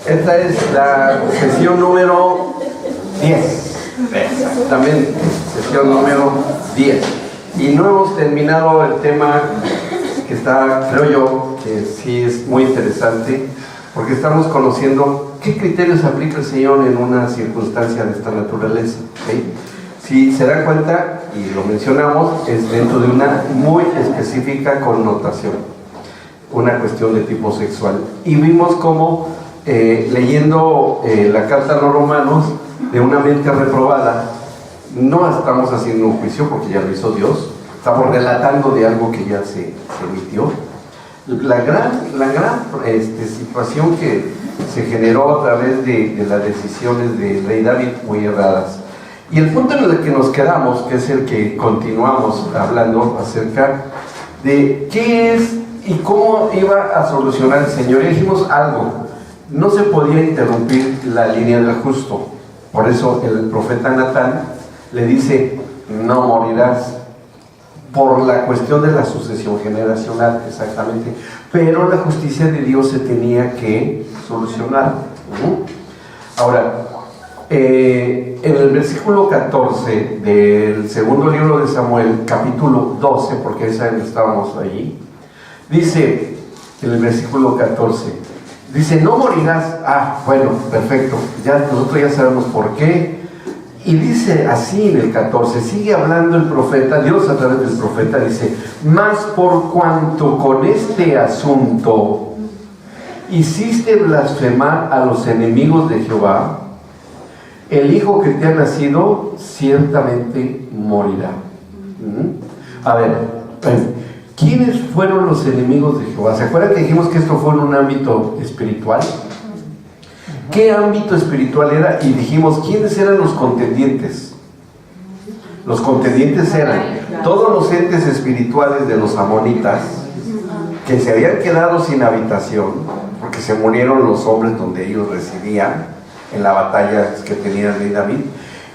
Esta es la sesión número 10. Exactamente, sesión número 10. Y no hemos terminado el tema que está, creo yo, que sí es muy interesante, porque estamos conociendo qué criterios aplica el Señor en una circunstancia de esta naturaleza. ¿Okay? Si se dan cuenta, y lo mencionamos, es dentro de una muy específica connotación, una cuestión de tipo sexual. Y vimos cómo, leyendo la carta a los Romanos, de una mente reprobada, no estamos haciendo un juicio porque ya lo hizo Dios, estamos relatando de algo que ya se emitió. La gran situación que se generó a través de las decisiones del rey David, muy erradas. Y el punto en el que nos quedamos, que es el que continuamos hablando acerca de qué es y cómo iba a solucionar el Señor. Y dijimos algo: no se podía interrumpir la línea del justo. Por eso el profeta Natán le dice: no morirás, por la cuestión de la sucesión generacional, exactamente. Pero la justicia de Dios se tenía que solucionar. Ahora, en el versículo 14 del segundo libro de Samuel, capítulo 12, porque esa estábamos allí, dice, en el versículo 14, dice: no morirás. Bueno, perfecto, nosotros ya sabemos por qué. Y dice así en el 14, sigue hablando el profeta, Dios a través del profeta dice: mas por cuanto con este asunto hiciste blasfemar a los enemigos de Jehová, el hijo que te ha nacido ciertamente morirá. A ver, ¿quiénes fueron los enemigos de Jehová? ¿Se acuerdan que dijimos que esto fue en un ámbito espiritual? ¿Qué ámbito espiritual era? Y dijimos, ¿quiénes eran los contendientes? Los contendientes eran todos los entes espirituales de los amonitas, que se habían quedado sin habitación, porque se murieron los hombres donde ellos residían, en la batalla que tenía el rey David.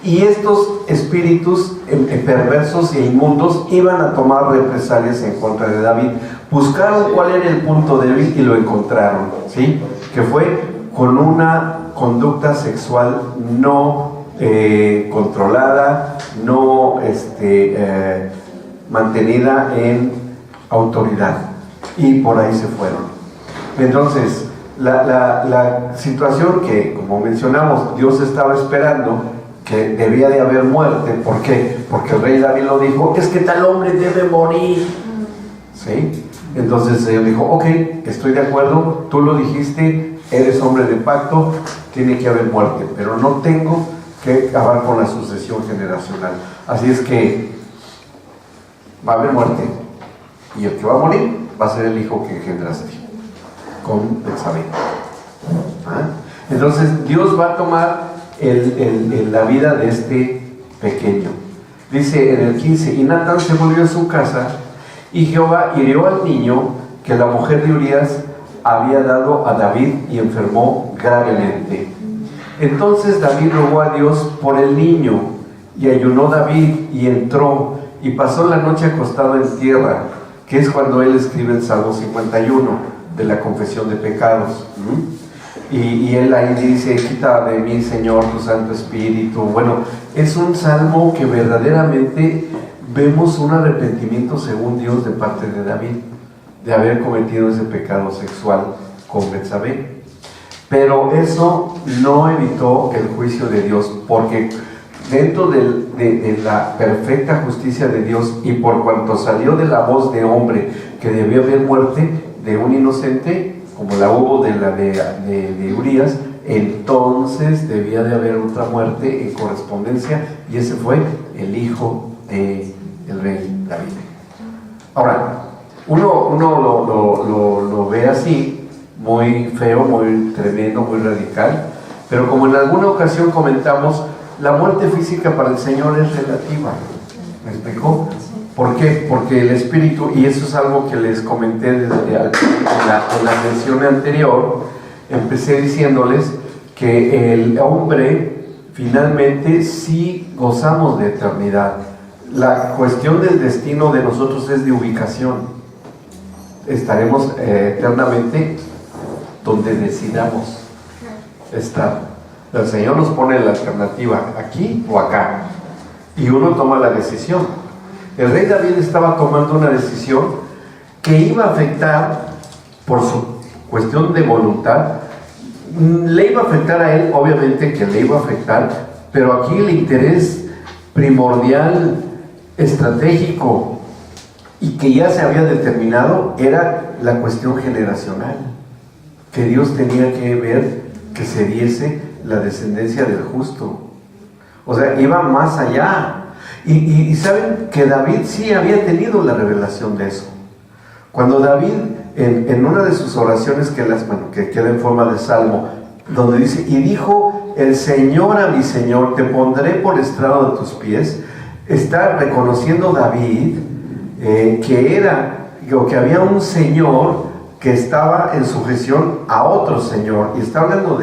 Y estos espíritus perversos e inmundos iban a tomar represalias en contra de David. Buscaron cuál era el punto débil y lo encontraron, ¿sí? Que fue con una conducta sexual no controlada, no mantenida en autoridad, y por ahí se fueron. Entonces, la situación que, como mencionamos, Dios estaba esperando, que debía de haber muerte. ¿Por qué? Porque el rey David lo dijo: es que tal hombre debe morir, ¿sí? Entonces el Señor dijo: ok, estoy de acuerdo, tú lo dijiste, eres hombre de pacto, tiene que haber muerte, pero no tengo que acabar con la sucesión generacional. Así es que va a haber muerte, y el que va a morir va a ser el hijo que engendraste, con Betsabé. Entonces Dios va a tomar la vida de este pequeño. Dice en el 15: y Natán se volvió a su casa, y Jehová hirió al niño que la mujer de Urías había dado a David, y enfermó gravemente. Entonces David rogó a Dios por el niño, y ayunó David, y entró, y pasó la noche acostado en tierra, que es cuando él escribe el Salmo 51 de la confesión de pecados. Y él ahí dice: quita de mí, Señor, tu Santo Espíritu. Bueno, es un salmo que verdaderamente vemos un arrepentimiento según Dios de parte de David, de haber cometido ese pecado sexual con Betsabé. Pero eso no evitó el juicio de Dios, porque dentro de la perfecta justicia de Dios, y por cuanto salió de la voz de hombre que debió haber muerte de un inocente, como la hubo de Urías, entonces debía de haber otra muerte en correspondencia, y ese fue el hijo del rey David. Ahora, uno lo ve así, muy feo, muy tremendo, muy radical, pero como en alguna ocasión comentamos, la muerte física para el Señor es relativa. ¿Me explicó? ¿Por qué? Porque el espíritu, y eso es algo que les comenté desde en la mención anterior, empecé diciéndoles que el hombre finalmente sí gozamos de eternidad. La cuestión del destino de nosotros es de ubicación. Estaremos eternamente donde decidamos. estar. El Señor nos pone la alternativa, aquí o acá, y uno toma la decisión. El rey David estaba tomando una decisión que iba a afectar, por su cuestión de voluntad, le iba a afectar a él, obviamente que le iba a afectar, pero aquí el interés primordial, estratégico, y que ya se había determinado, era la cuestión generacional, que Dios tenía que ver que se diese la descendencia del justo. O sea, iba más allá. Y saben que David sí había tenido la revelación de eso. Cuando David, en una de sus oraciones que queda en forma de salmo, donde dice, y dijo el Señor a mi Señor, te pondré por estrado de tus pies, está reconociendo David que había un Señor que estaba en sujeción a otro Señor, y está hablando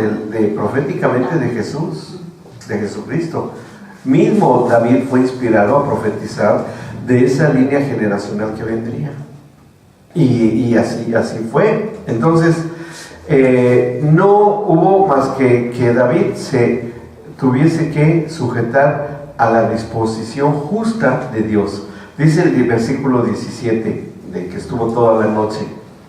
proféticamente de Jesús, de Jesucristo. Mismo David fue inspirado a profetizar de esa línea generacional que vendría, y así fue. Entonces no hubo más que David se tuviese que sujetar a la disposición justa de Dios. Dice el versículo 17, de que estuvo toda la noche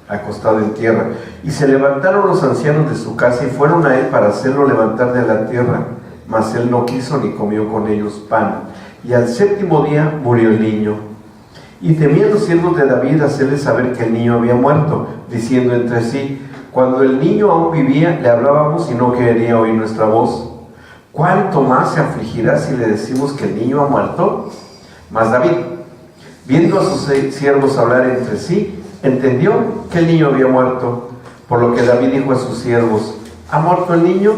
acostado en tierra, y se levantaron los ancianos de su casa y fueron a él para hacerlo levantar de la tierra, mas él no quiso ni comió con ellos pan. Y al séptimo día murió el niño. Y temían los siervos de David hacerle saber que el niño había muerto, diciendo entre sí, cuando el niño aún vivía le hablábamos y no quería oír nuestra voz. ¿Cuánto más se afligirá si le decimos que el niño ha muerto? Mas David, viendo a sus siervos hablar entre sí, entendió que el niño había muerto, por lo que David dijo a sus siervos, ¿ha muerto el niño?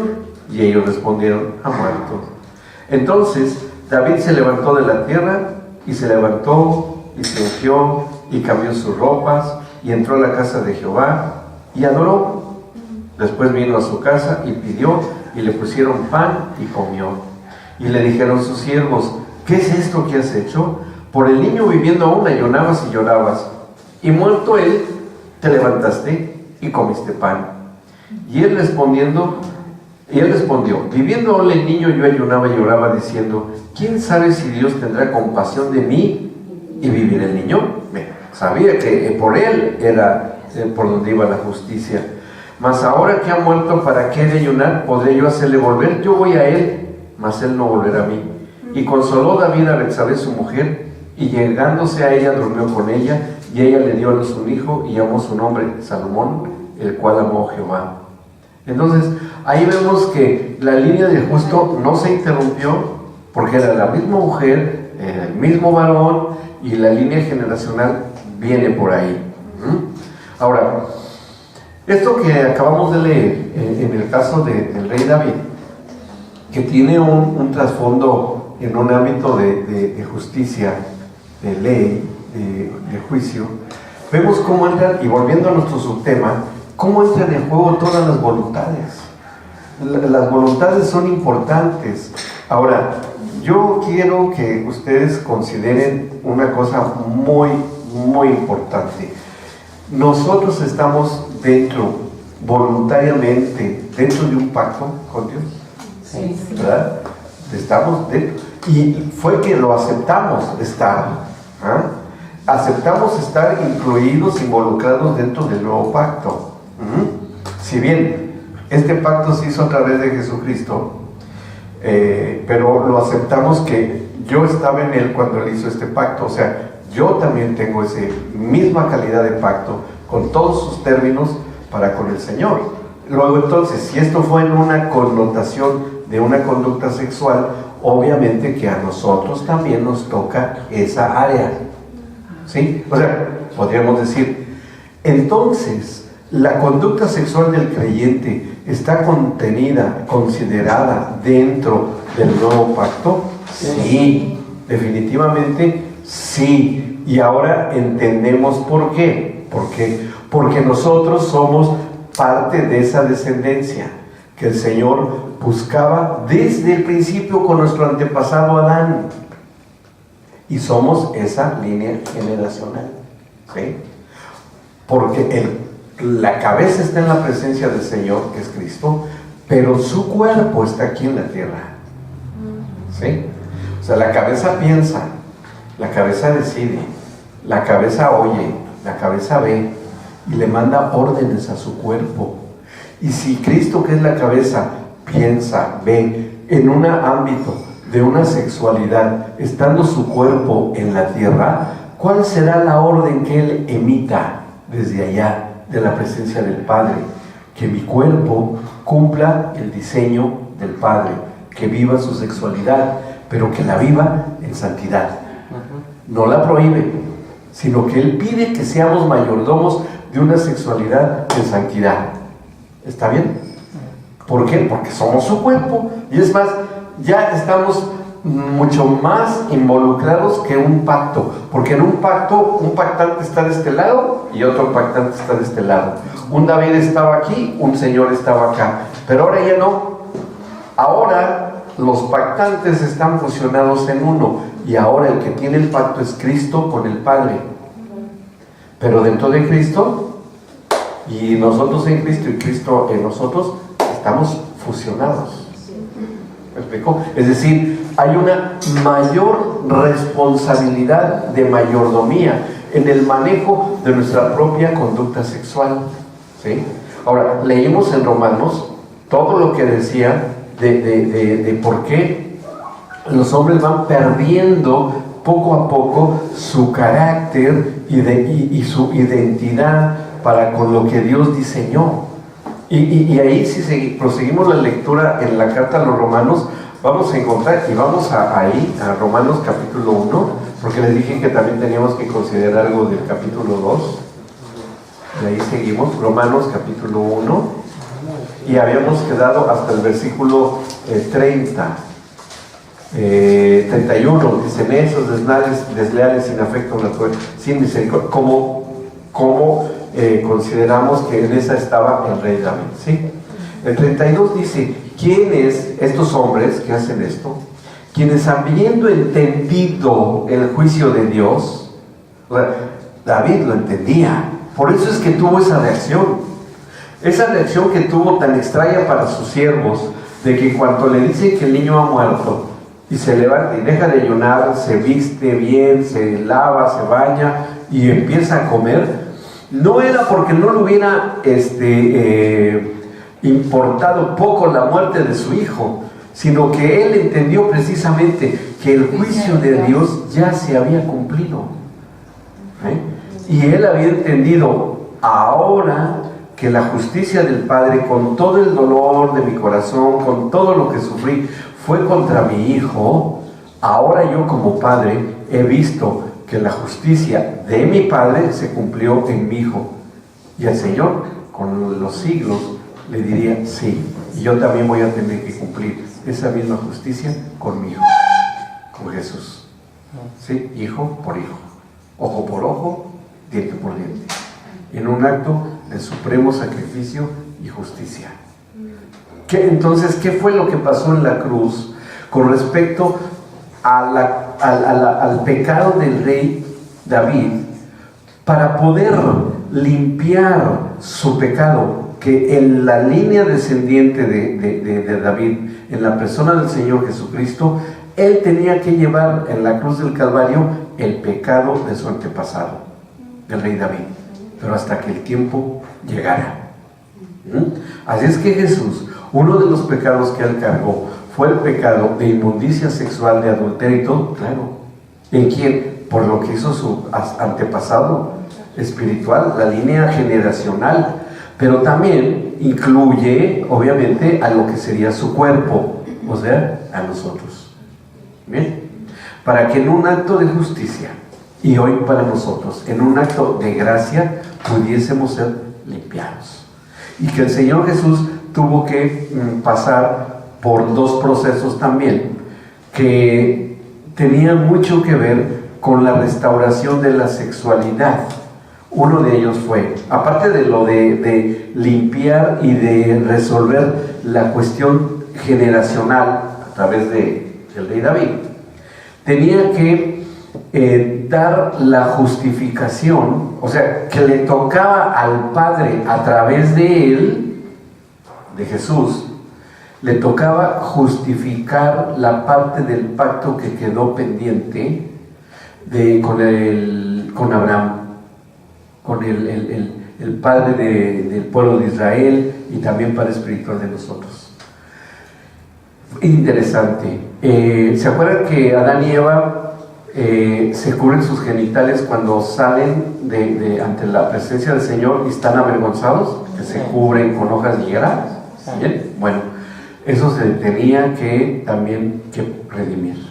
Y ellos respondieron, ha muerto. Entonces David se levantó de la tierra, y se levantó, y se ungió, y cambió sus ropas, y entró a la casa de Jehová, y adoró. Después vino a su casa, y pidió, y le pusieron pan, y comió. Y le dijeron sus siervos, ¿qué es esto que has hecho? Por el niño viviendo aún ayunabas y llorabas, y muerto él, te levantaste y comiste pan. Y él respondió, viviendo aún el niño yo ayunaba y lloraba diciendo, ¿quién sabe si Dios tendrá compasión de mí y vivirá el niño? Sabía que por él era por donde iba la justicia. Mas ahora que ha muerto, ¿para qué de ayunar? ¿Podré yo hacerle volver? Yo voy a él, mas él no volverá a mí. Y consoló David a Betsabé su mujer, y llegándose a ella durmió con ella, y ella le dio a luz un hijo, y llamó su nombre Salomón, el cual amó Jehová. Entonces, ahí vemos que la línea del justo no se interrumpió, porque era la misma mujer, el mismo varón, y la línea generacional viene por ahí. Ahora, esto que acabamos de leer, en el caso del rey David, que tiene un trasfondo en un ámbito de justicia, de ley, de juicio, vemos cómo entran, y volviendo a nuestro subtema, cómo entran en juego todas las voluntades. Las voluntades son importantes. Ahora, yo quiero que ustedes consideren una cosa muy, muy importante. Nosotros estamos voluntariamente, dentro de un pacto con Dios. Sí. ¿Verdad? Estamos dentro. Y fue que lo aceptamos estar. Aceptamos estar incluidos, involucrados dentro del nuevo pacto. Si bien este pacto se hizo a través de Jesucristo, pero lo aceptamos que yo estaba en él cuando él hizo este pacto. O sea, yo también tengo esa misma calidad de pacto con todos sus términos para con el Señor. Luego entonces, si esto fue en una connotación de una conducta sexual, obviamente que a nosotros también nos toca esa área, ¿sí? O sea, podríamos decir, entonces, ¿la conducta sexual del creyente está contenida, considerada dentro del nuevo pacto? Sí, definitivamente sí. Y ahora entendemos por qué. Porque nosotros somos parte de esa descendencia que el Señor buscaba desde el principio con nuestro antepasado Adán. Y somos esa línea generacional, ¿sí? Porque la cabeza está en la presencia del Señor, que es Cristo, pero su cuerpo está aquí en la tierra. ¿Sí? O sea, la cabeza piensa, la cabeza decide, la cabeza oye, la cabeza ve y le manda órdenes a su cuerpo. Y si Cristo, que es la cabeza, piensa, ve en un ámbito de una sexualidad, estando su cuerpo en la tierra, ¿cuál será la orden que Él emita desde allá, de la presencia del Padre? Que mi cuerpo cumpla el diseño del Padre, que viva su sexualidad, pero que la viva en santidad. No la prohíbe, sino que Él pide que seamos mayordomos de una sexualidad en santidad. ¿Está bien? ¿Por qué? Porque somos su cuerpo. Y es más, ya estamos mucho más involucrados que un pacto, porque en un pacto un pactante está de este lado y otro pactante está de este lado. Un David estaba aquí, un Señor estaba acá, pero ahora ya no. Ahora los pactantes están fusionados en uno, y ahora el que tiene el pacto es Cristo con el Padre. Pero dentro de Cristo, y nosotros en Cristo y Cristo en nosotros, estamos fusionados. ¿Me explico? Es decir, hay una mayor responsabilidad de mayordomía en el manejo de nuestra propia conducta sexual. ¿Sí? Ahora, leímos en Romanos todo lo que decía de por qué los hombres van perdiendo poco a poco su carácter y su identidad para con lo que Dios diseñó. Y ahí, si proseguimos la lectura en la carta a los Romanos, vamos a encontrar, y vamos a Romanos capítulo 1, porque les dije que también teníamos que considerar algo del capítulo 2. Y ahí seguimos, Romanos capítulo 1, y habíamos quedado hasta el versículo 31, dicen esos desleales sin afecto natural, sin misericordia, como consideramos que en esa estaba el rey David, ¿sí? El 32 dice, ¿quiénes estos hombres que hacen esto? Quienes habiendo entendido el juicio de Dios, o sea, David lo entendía, por eso es que tuvo esa reacción que tuvo tan extraña para sus siervos, de que cuando le dicen que el niño ha muerto, y se levanta y deja de ayunar, se viste bien, se lava, se baña y empieza a comer, no era porque no le hubiera importado poco la muerte de su hijo, sino que él entendió precisamente que el juicio de Dios ya se había cumplido. Y él había entendido ahora que la justicia del Padre, con todo el dolor de mi corazón, con todo lo que sufrí, fue contra mi hijo. Ahora yo como padre he visto que la justicia de mi Padre se cumplió en mi hijo. Y el Señor, con los siglos, le diría, sí, y yo también voy a tener que cumplir esa misma justicia con mi hijo, con Jesús. ¿Sí? Hijo por hijo, ojo por ojo, diente por diente, en un acto de supremo sacrificio y justicia. Entonces, ¿qué fue lo que pasó en la cruz con respecto al pecado del rey David? Para poder limpiar su pecado, que en la línea descendiente de David, en la persona del Señor Jesucristo, él tenía que llevar en la cruz del Calvario el pecado de su antepasado, del rey David, pero hasta que el tiempo llegara. Así es que Jesús, uno de los pecados que él cargó fue el pecado de inmundicia sexual, de adulterio y todo, claro. ¿En quién? Por lo que hizo su antepasado espiritual, la línea generacional, pero también incluye, obviamente, a lo que sería su cuerpo, o sea, a nosotros. ¿Bien? Para que en un acto de justicia, y hoy para nosotros, en un acto de gracia, pudiésemos ser limpiados. Y que el Señor Jesús tuvo que pasar por dos procesos también, que tenían mucho que ver con la restauración de la sexualidad. Uno de ellos fue, aparte de lo de limpiar y de resolver la cuestión generacional a través del rey David, tenía que dar la justificación, o sea, que le tocaba al Padre a través de él, de Jesús, le tocaba justificar la parte del pacto que quedó pendiente con Abraham, con el padre del pueblo de Israel y también padre espiritual de nosotros. Interesante. ¿Se acuerdan que Adán y Eva se cubren sus genitales cuando salen ante la presencia del Señor y están avergonzados? Que se cubren con hojas de higuera. ¿Bien? Bueno, eso se tenía que también redimir.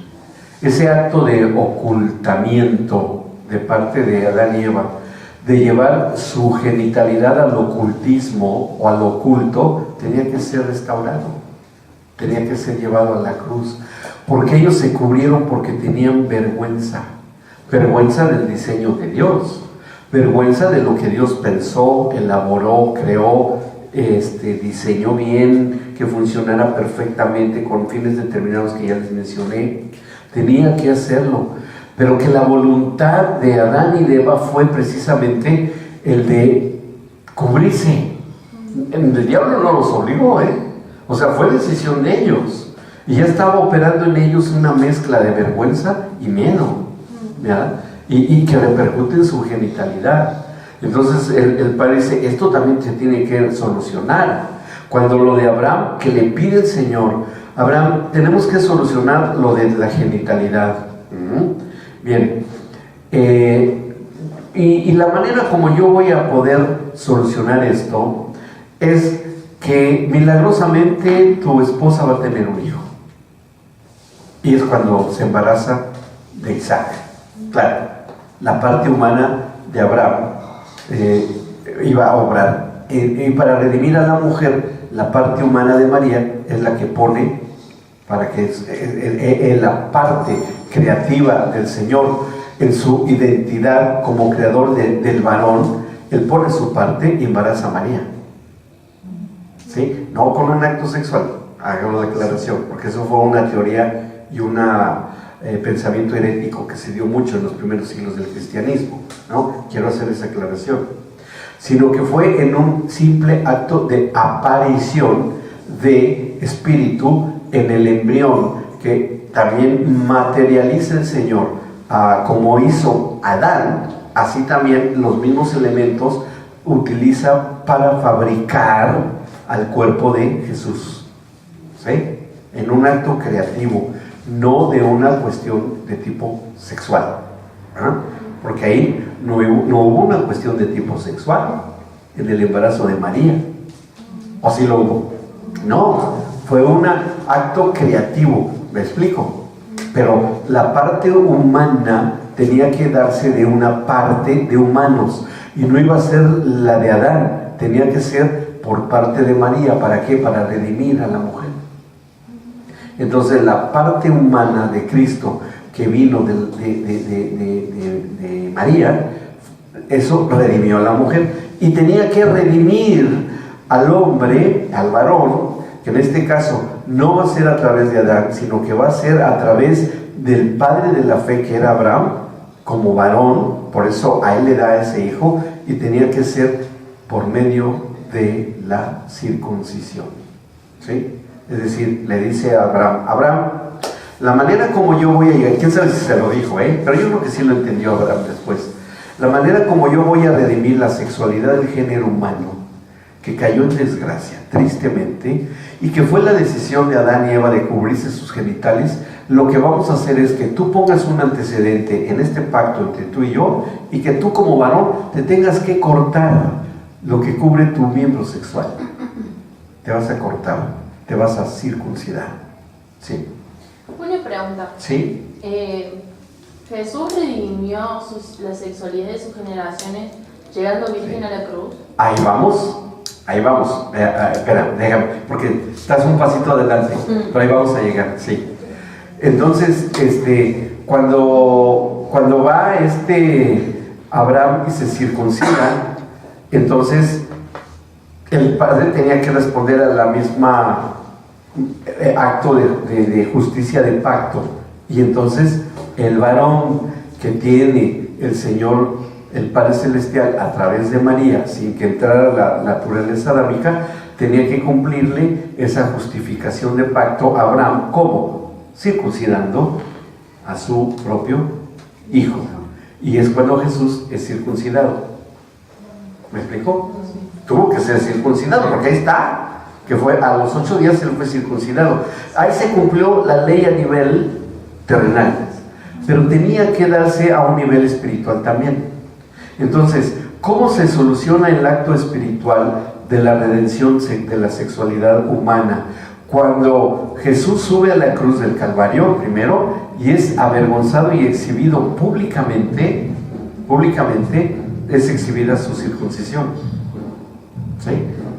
Ese acto de ocultamiento de parte de Adán y Eva, de llevar su genitalidad al ocultismo o al oculto, tenía que ser restaurado, tenía que ser llevado a la cruz, porque ellos se cubrieron porque tenían vergüenza del diseño de Dios, vergüenza de lo que Dios pensó, elaboró, creó, diseñó bien, que funcionara perfectamente con fines determinados que ya les mencioné. Tenía que hacerlo, pero que la voluntad de Adán y de Eva fue precisamente el de cubrirse. El diablo no los obligó, o sea, fue decisión de ellos, y ya estaba operando en ellos una mezcla de vergüenza y miedo, ¿verdad? Y que repercute en su genitalidad. Entonces el padre dice, esto también se tiene que solucionar. Cuando lo de Abraham, que le pide el Señor, Abraham, tenemos que solucionar lo de la genitalidad. Bien, y la manera como yo voy a poder solucionar esto es que milagrosamente tu esposa va a tener un hijo, y es cuando se embaraza de Isaac. Claro, la parte humana de Abraham iba a obrar, y para redimir a la mujer, la parte humana de María es la que pone, para que la parte creativa del Señor en su identidad como creador del varón, Él pone su parte y embaraza a María, ¿sí? No con un acto sexual, hágalo de declaración, porque eso fue una teoría y un pensamiento herético que se dio mucho en los primeros siglos del cristianismo, ¿no? Quiero hacer esa aclaración, sino que fue en un simple acto de aparición de espíritu en el embrión, que también materializa el Señor, como hizo Adán, así también los mismos elementos utiliza para fabricar al cuerpo de Jesús, ¿sí? En un acto creativo, no de una cuestión de tipo sexual, porque ahí no hubo una cuestión de tipo sexual en el embarazo de María, ¿o sí lo hubo? No, fue un acto creativo, ¿me explico? Pero la parte humana tenía que darse de una parte de humanos, y no iba a ser la de Adán, tenía que ser por parte de María. ¿Para qué? Para redimir a la mujer. Entonces la parte humana de Cristo que vino de María, eso redimió a la mujer, y tenía que redimir al hombre, al varón, que en este caso no va a ser a través de Adán, sino que va a ser a través del padre de la fe, que era Abraham, como varón. Por eso a él le da ese hijo, y tenía que ser por medio de la circuncisión, ¿sí? Es decir, le dice a Abraham, la manera como yo voy a llegar, quién sabe si se lo dijo, pero yo creo que sí lo entendió Abraham después, la manera como yo voy a redimir la sexualidad del género humano, que cayó en desgracia, tristemente, y que fue la decisión de Adán y Eva de cubrirse sus genitales. Lo que vamos a hacer es que tú pongas un antecedente en este pacto entre tú y yo, y que tú como varón te tengas que cortar lo que cubre tu miembro sexual. Te vas a cortar, te vas a circuncidar. Sí. Una pregunta. Sí. ¿Jesús redimió la sexualidad de sus generaciones llegando virgen a la cruz? Ahí vamos. Espera, déjame, porque estás un pasito adelante, pero ahí vamos a llegar, sí. Entonces, cuando va Abraham y se circuncida, entonces el padre tenía que responder a la misma acto de justicia de pacto, y entonces el varón que tiene el Señor, el Padre Celestial, a través de María, sin que entrara la naturaleza adámica, tenía que cumplirle esa justificación de pacto a Abraham. ¿Cómo? Circuncidando a su propio hijo. Y es cuando Jesús es circuncidado. ¿Me explicó? Tuvo que ser circuncidado, porque ahí está, que fue a los 8 días él fue circuncidado. Ahí se cumplió la ley a nivel terrenal, pero tenía que darse a un nivel espiritual también. Entonces, ¿cómo se soluciona el acto espiritual de la redención de la sexualidad humana? Cuando Jesús sube a la cruz del Calvario primero y es avergonzado y exhibido públicamente es exhibida su circuncisión, ¿sí?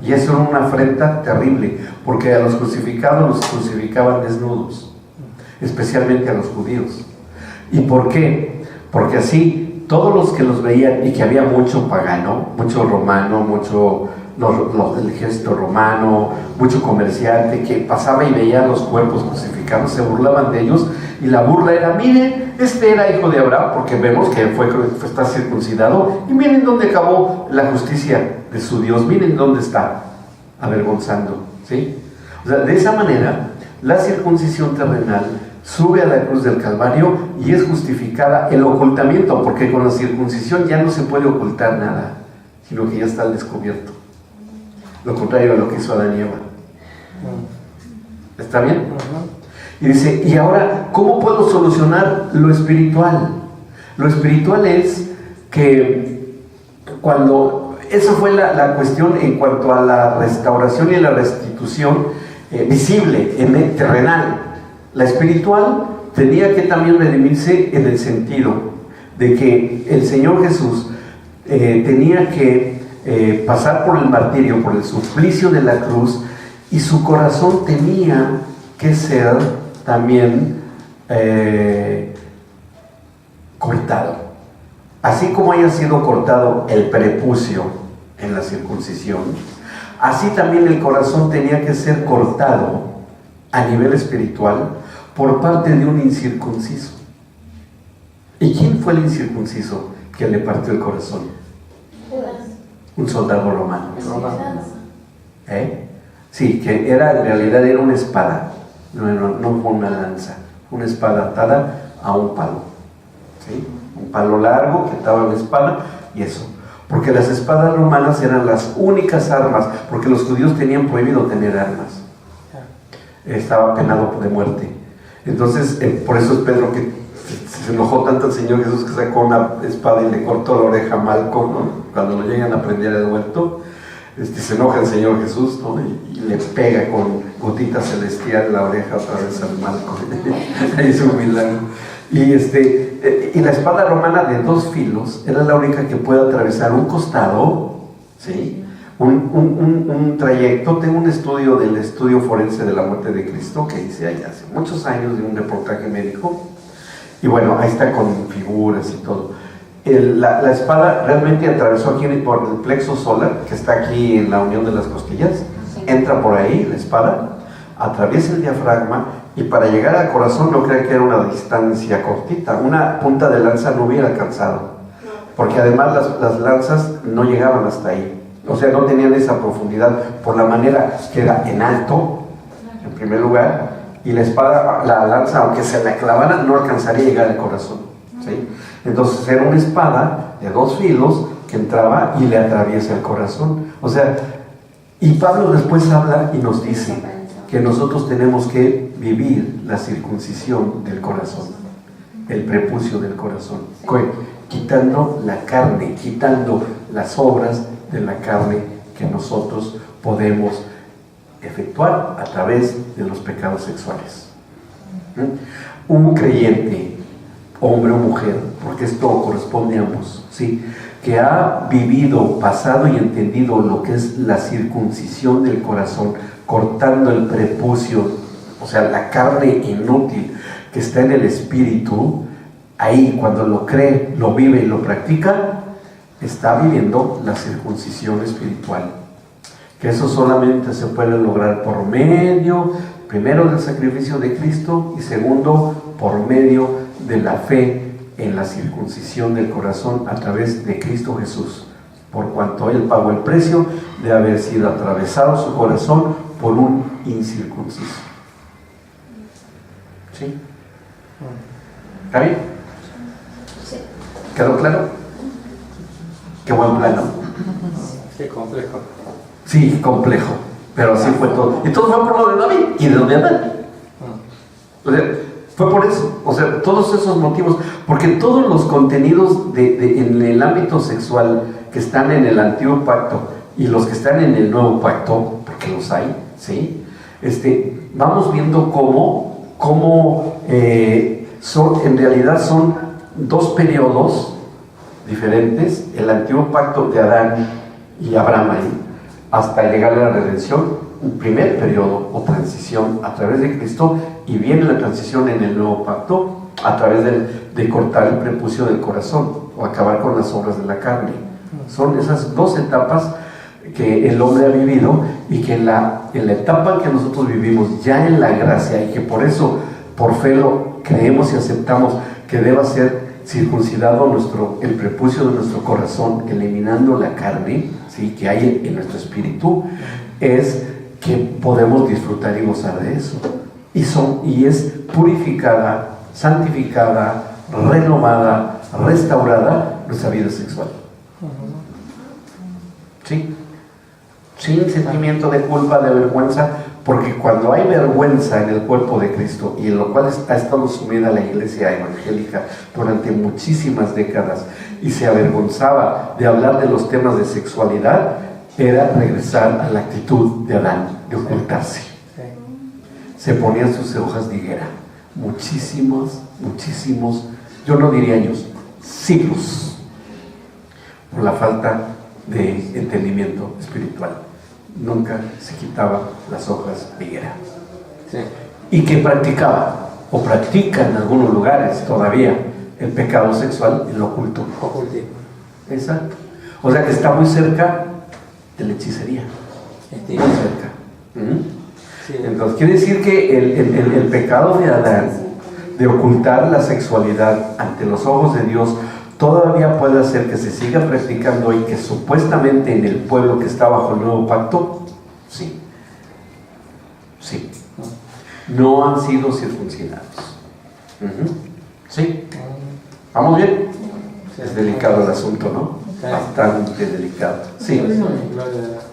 Y eso era una afrenta terrible, porque a los crucificados los crucificaban desnudos, especialmente a los judíos. ¿Y por qué? Porque así todos los que los veían, y que había mucho pagano, mucho romano, mucho del ejército romano, mucho comerciante que pasaba y veía los cuerpos crucificados, se burlaban de ellos, y la burla era: miren, este era hijo de Abraham, porque vemos que está circuncidado, y miren dónde acabó la justicia de su Dios, miren dónde está, avergonzando, ¿sí? O sea, de esa manera la circuncisión terrenal sube a la cruz del Calvario y es justificada el ocultamiento, porque con la circuncisión ya no se puede ocultar nada, sino que ya está al descubierto. Lo contrario de lo que hizo Adán y Eva. ¿Está bien? Y dice, y ahora, ¿cómo puedo solucionar lo espiritual? Lo espiritual es que esa fue la cuestión en cuanto a la restauración y la restitución visible, terrenal. La espiritual tenía que también redimirse en el sentido de que el Señor Jesús tenía que pasar por el martirio, por el suplicio de la cruz, y su corazón tenía que ser también cortado. Así como haya sido cortado el prepucio en la circuncisión, así también el corazón tenía que ser cortado a nivel espiritual por parte de un incircunciso. ¿Y quién fue el incircunciso que le partió el corazón? Un soldado romano. Sí, que en realidad era una espada, no fue una lanza, una espada atada a un palo, ¿sí? Un palo largo que ataba la espada, y eso, porque las espadas romanas eran las únicas armas, porque los judíos tenían prohibido tener armas, estaba penado de muerte. Entonces, por eso es Pedro que se enojó tanto el Señor Jesús que sacó una espada y le cortó la oreja a Malco, ¿no? Cuando lo llegan a prender el huerto, se enoja el Señor Jesús, ¿no? y le pega con gotita celestial la oreja otra vez al Malco. Es un milagro. Y la espada romana de 2 filos era la única que puede atravesar un costado, ¿sí? Un trayecto. Tengo un estudio del estudio forense de la muerte de Cristo que hice allá hace muchos años, de un reportaje médico, y bueno, ahí está con figuras y todo. La espada realmente atravesó aquí por el plexo solar, que está aquí en la unión de las costillas, entra por ahí la espada, atraviesa el diafragma, y para llegar al corazón no crean que era una distancia cortita, una punta de lanza no hubiera alcanzado, porque además las lanzas no llegaban hasta ahí, o sea, no tenían esa profundidad, por la manera que era en alto, en primer lugar, y la espada, la lanza, aunque se la clavara, no alcanzaría a llegar al corazón, ¿sí? Entonces era una espada de 2 filos que entraba y le atraviesa el corazón. O sea, y Pablo después habla y nos dice que nosotros tenemos que vivir la circuncisión del corazón, el prepucio del corazón, quitando la carne, quitando las obras de la carne que nosotros podemos efectuar a través de los pecados sexuales. Un creyente, hombre o mujer, porque esto corresponde a ambos, ¿sí?, que ha vivido, pasado y entendido lo que es la circuncisión del corazón, cortando el prepucio, o sea, la carne inútil que está en el espíritu, ahí cuando lo cree, lo vive y lo practica, está viviendo la circuncisión espiritual. Que eso solamente se puede lograr por medio, primero, del sacrificio de Cristo, y segundo, por medio de la fe en la circuncisión del corazón a través de Cristo Jesús, por cuanto él pagó el precio de haber sido atravesado su corazón por un incircunciso. ¿Sí? ¿Está bien? Sí. ¿Quedó claro? Qué buen plano. Qué complejo. Sí, complejo, pero así fue todo. Y todo fue por lo de David y de lo de Adán. O sea, fue por eso, o sea, todos esos motivos, porque todos los contenidos en el ámbito sexual que están en el antiguo pacto y los que están en el nuevo pacto, porque los hay, ¿sí? Vamos viendo cómo en realidad son dos periodos diferentes, el antiguo pacto de Adán y Abraham ahí, hasta llegar a la redención, un primer periodo o transición a través de Cristo, y viene la transición en el nuevo pacto a través de cortar el prepucio del corazón o acabar con las obras de la carne. Son esas dos etapas que el hombre ha vivido, y que en la etapa que nosotros vivimos ya en la gracia, y que por eso por fe lo creemos y aceptamos que deba ser circuncidado el prepucio de nuestro corazón, eliminando la carne, ¿sí?, que hay en nuestro espíritu, es que podemos disfrutar y gozar de eso. Y es purificada, santificada, renovada, restaurada nuestra vida sexual. ¿Sí? Sin sentimiento de culpa, de vergüenza, porque cuando hay vergüenza en el cuerpo de Cristo, y en lo cual ha estado sumida la iglesia evangélica durante muchísimas décadas, y se avergonzaba de hablar de los temas de sexualidad, era regresar a la actitud de Adán, de ocultarse. Se ponían sus hojas de higuera, muchísimos, yo no diría años, siglos, por la falta de entendimiento espiritual. Nunca se quitaba las hojas de higuera. Sí. Y que practicaba, o practica en algunos lugares todavía, el pecado sexual en lo oculto. Ocultismo. Exacto. O sea que está muy cerca de la hechicería. Muy cerca. Sí. Entonces quiere decir que el pecado de Adán, de ocultar la sexualidad ante los ojos de Dios, todavía puede hacer que se siga practicando, y que supuestamente en el pueblo que está bajo el nuevo pacto, sí, no han sido circuncidados. Sí, ¿vamos bien? Es delicado el asunto, ¿no? Bastante delicado. Sí.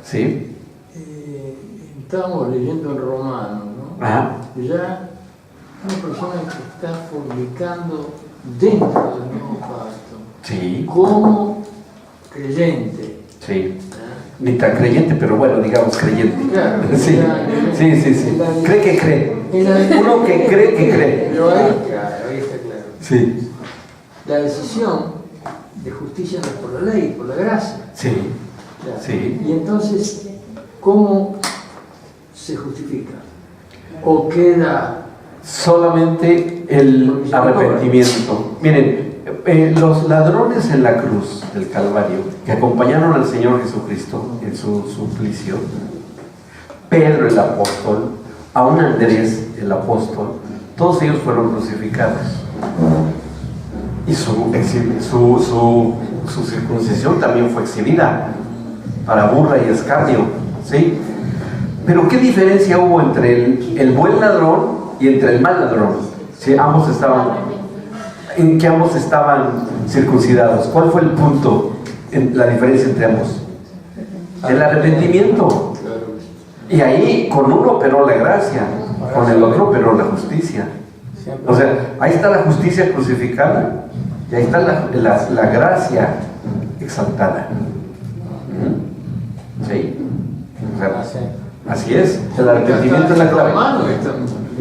Sí. Estábamos leyendo en Romanos, ¿no? Ajá. Ya una persona que está fornicando dentro del nuevo pacto, Sí. como creyente. Sí. Ni tan creyente, pero bueno, digamos creyente. Claro. Sí. Cree que cree. Uno que cree que cree. Pero ahí, claro, ahí está claro. Sí. La decisión de justicia no es por la ley, por la gracia. Sí. Claro. Sí. Y entonces, ¿cómo se justifica? ¿O queda Solamente el arrepentimiento. Miren, los ladrones en la cruz del Calvario, que acompañaron al Señor Jesucristo en su suplicio, Pedro el apóstol, aún Andrés el apóstol, todos ellos fueron crucificados. Y su circuncisión también fue exhibida para burla y escarnio, ¿sí? Pero ¿qué diferencia hubo entre el buen ladrón y entre el mal ladrón? ¿Sí? Ambos estaban circuncidados. ¿Cuál fue el punto, la diferencia entre ambos? El arrepentimiento. Y ahí con uno operó la gracia, con el otro operó la justicia. O sea, ahí está la justicia crucificada y ahí está la gracia exaltada. ¿Sí? O sea, así es, el arrepentimiento es la clave. Romano está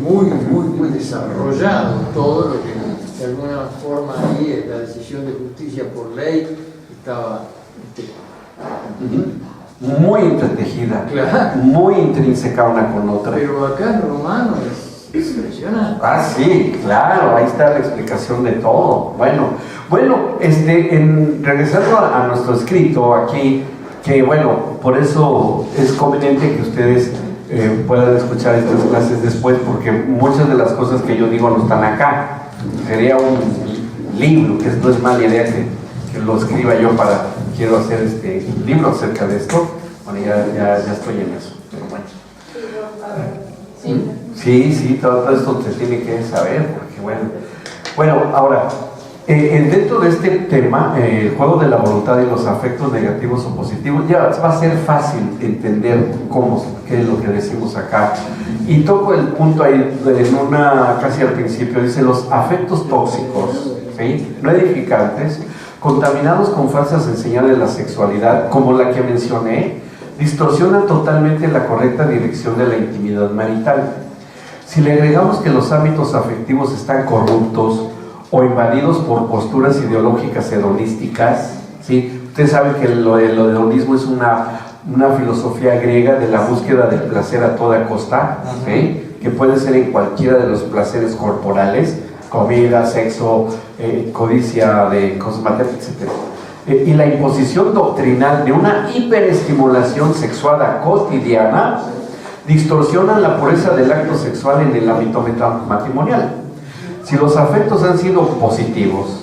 muy desarrollado todo lo que de alguna forma ahí la decisión de justicia por ley estaba muy entretejida, claro, muy intrínseca una con otra. pero acá en Romano es impresionante. Ah, sí, claro, ahí está la explicación de todo. Bueno, regresando a nuestro escrito aquí, que bueno, por eso es conveniente que ustedes puedan escuchar estas clases después, porque muchas de las cosas que yo digo no están acá. Sería un libro, que no es mala idea que que lo escriba yo quiero hacer este libro acerca de esto. Bueno, ya estoy en eso, pero bueno. Sí, todo esto se tiene que saber, porque bueno, ahora, dentro de este tema, el juego de la voluntad y los afectos negativos o positivos, ya va a ser fácil entender qué es lo que decimos acá. Y toco el punto ahí, casi al principio, dice los afectos tóxicos, ¿sí? No edificantes, contaminados con falsas enseñanzas de la sexualidad, como la que mencioné, distorsionan totalmente la correcta dirección de la intimidad marital. Si le agregamos que los ámbitos afectivos están corruptos o invadidos por posturas ideológicas hedonísticas, ¿sí? Ustedes saben que el hedonismo es una filosofía griega de la búsqueda del placer a toda costa, ¿sí? Que puede ser en cualquiera de los placeres corporales, comida, sexo, codicia de cosas materiales, etc. Y la imposición doctrinal de una hiperestimulación sexual cotidiana distorsionan la pureza del acto sexual en el ámbito matrimonial. Si los afectos han sido positivos,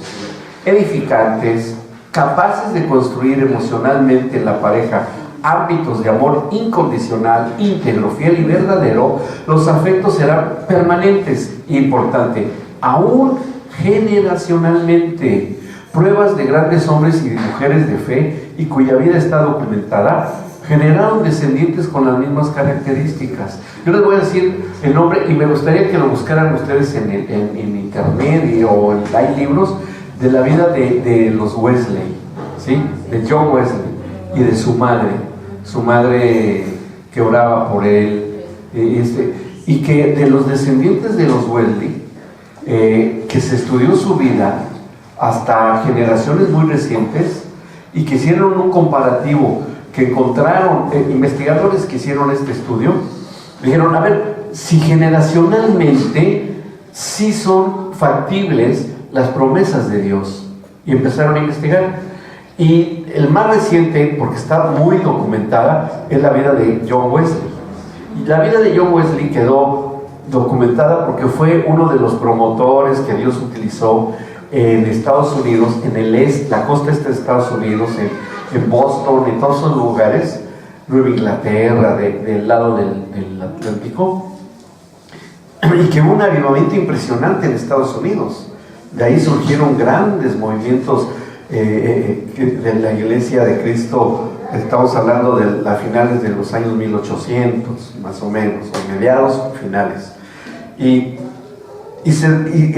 edificantes, capaces de construir emocionalmente en la pareja ámbitos de amor incondicional, íntegro, fiel y verdadero, los afectos serán permanentes. Importante, aún generacionalmente. Pruebas de grandes hombres y mujeres de fe y cuya vida está documentada generaron descendientes con las mismas características. Yo les voy a decir el nombre y me gustaría que lo buscaran ustedes en internet o hay libros de la vida de los Wesley, ¿sí? De John Wesley y de su madre que oraba por él, y que de los descendientes de los Wesley, que se estudió su vida hasta generaciones muy recientes y que hicieron un comparativo, que encontraron, investigadores que hicieron este estudio, dijeron, a ver, si generacionalmente sí son factibles las promesas de Dios, y empezaron a investigar. Y el más reciente, porque está muy documentada, es la vida de John Wesley. Y la vida de John Wesley quedó documentada porque fue uno de los promotores que Dios utilizó en Estados Unidos, la costa este de Estados Unidos, en Boston, en todos esos lugares, Nueva Inglaterra, del lado del Atlántico, y que hubo un avivamiento impresionante en Estados Unidos. De ahí surgieron grandes movimientos de la Iglesia de Cristo. Estamos hablando de las finales de los años 1800, más o menos, o mediados, finales. Y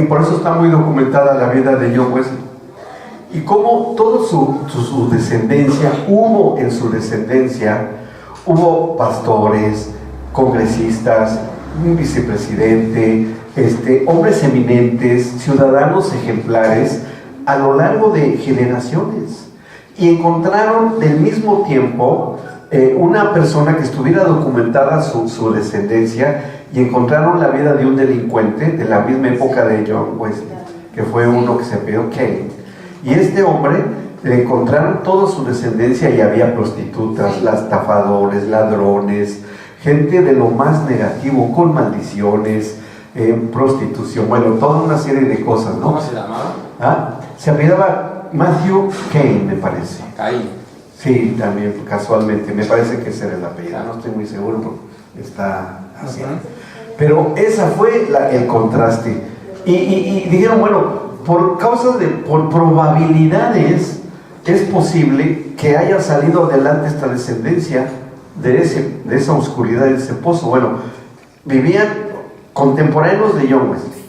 por eso está muy documentada la vida de John Wesley. Y cómo toda su descendencia, en su descendencia, hubo pastores, congresistas, un vicepresidente, hombres eminentes, ciudadanos ejemplares, a lo largo de generaciones. Y encontraron del mismo tiempo una persona que estuviera documentada su descendencia, y encontraron la vida de un delincuente de la misma época de John Wesley, que fue uno que se apellidó Kane. Y este hombre, le encontraron toda su descendencia y había prostitutas, estafadores, ladrones, gente de lo más negativo, con maldiciones, prostitución, bueno, toda una serie de cosas, ¿no? ¿Cómo se llamaba? Se apellidaba Matthew Kane, me parece. Caín. Sí, también casualmente, me parece que ese era el apellido, no estoy muy seguro, porque está así. Pero esa fue el contraste. Y dijeron, bueno, por probabilidades es posible que haya salido adelante esta descendencia de esa oscuridad, de ese pozo. Bueno, vivían contemporáneos de John Wesley,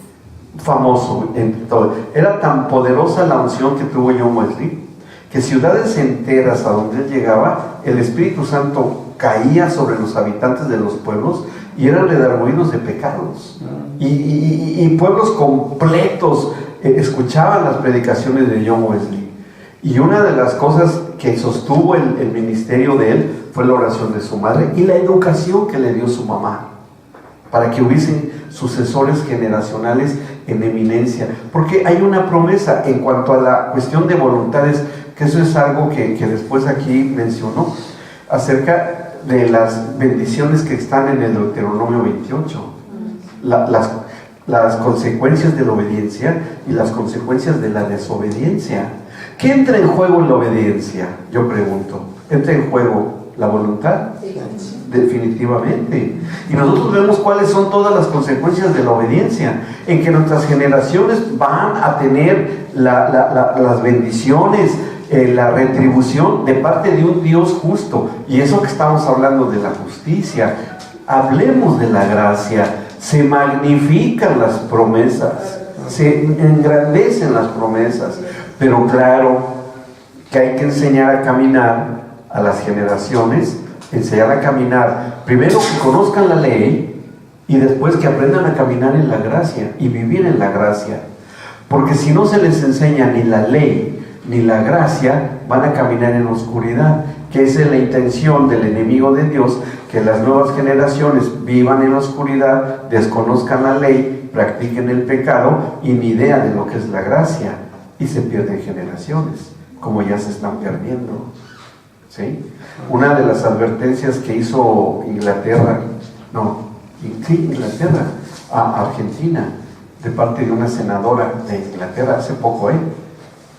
famoso en todo. Era tan poderosa la unción que tuvo John Wesley, que ciudades enteras a donde él llegaba, el Espíritu Santo caía sobre los habitantes de los pueblos y eran redarguidos de pecados. Y pueblos completos escuchaban las predicaciones de John Wesley. Y una de las cosas que sostuvo el ministerio de él fue la oración de su madre y la educación que le dio su mamá, para que hubiesen sucesores generacionales en eminencia. Porque hay una promesa en cuanto a la cuestión de voluntades, que eso es algo que después aquí mencionó, acerca de las bendiciones que están en el Deuteronomio 28. Las consecuencias de la obediencia y las consecuencias de la desobediencia. ¿Qué entra en juego en la obediencia? Yo pregunto. ¿Entra en juego la voluntad? Sí. Definitivamente. Y nosotros vemos cuáles son todas las consecuencias de la obediencia, en que nuestras generaciones van a tener las bendiciones, la retribución de parte de un Dios justo. Y eso que estamos hablando de la justicia, hablemos de la gracia. Se magnifican las promesas, se engrandecen las promesas, pero claro que hay que enseñar a caminar a las generaciones, enseñar a caminar, primero que conozcan la ley y después que aprendan a caminar en la gracia y vivir en la gracia, porque si no se les enseña ni la ley ni la gracia, van a caminar en oscuridad, que esa es la intención del enemigo de Dios, que las nuevas generaciones vivan en la oscuridad, desconozcan la ley, practiquen el pecado y ni idea de lo que es la gracia, y se pierden generaciones, como ya se están perdiendo. ¿Sí? Una de las advertencias que hizo Inglaterra a Argentina, de parte de una senadora de Inglaterra hace poco,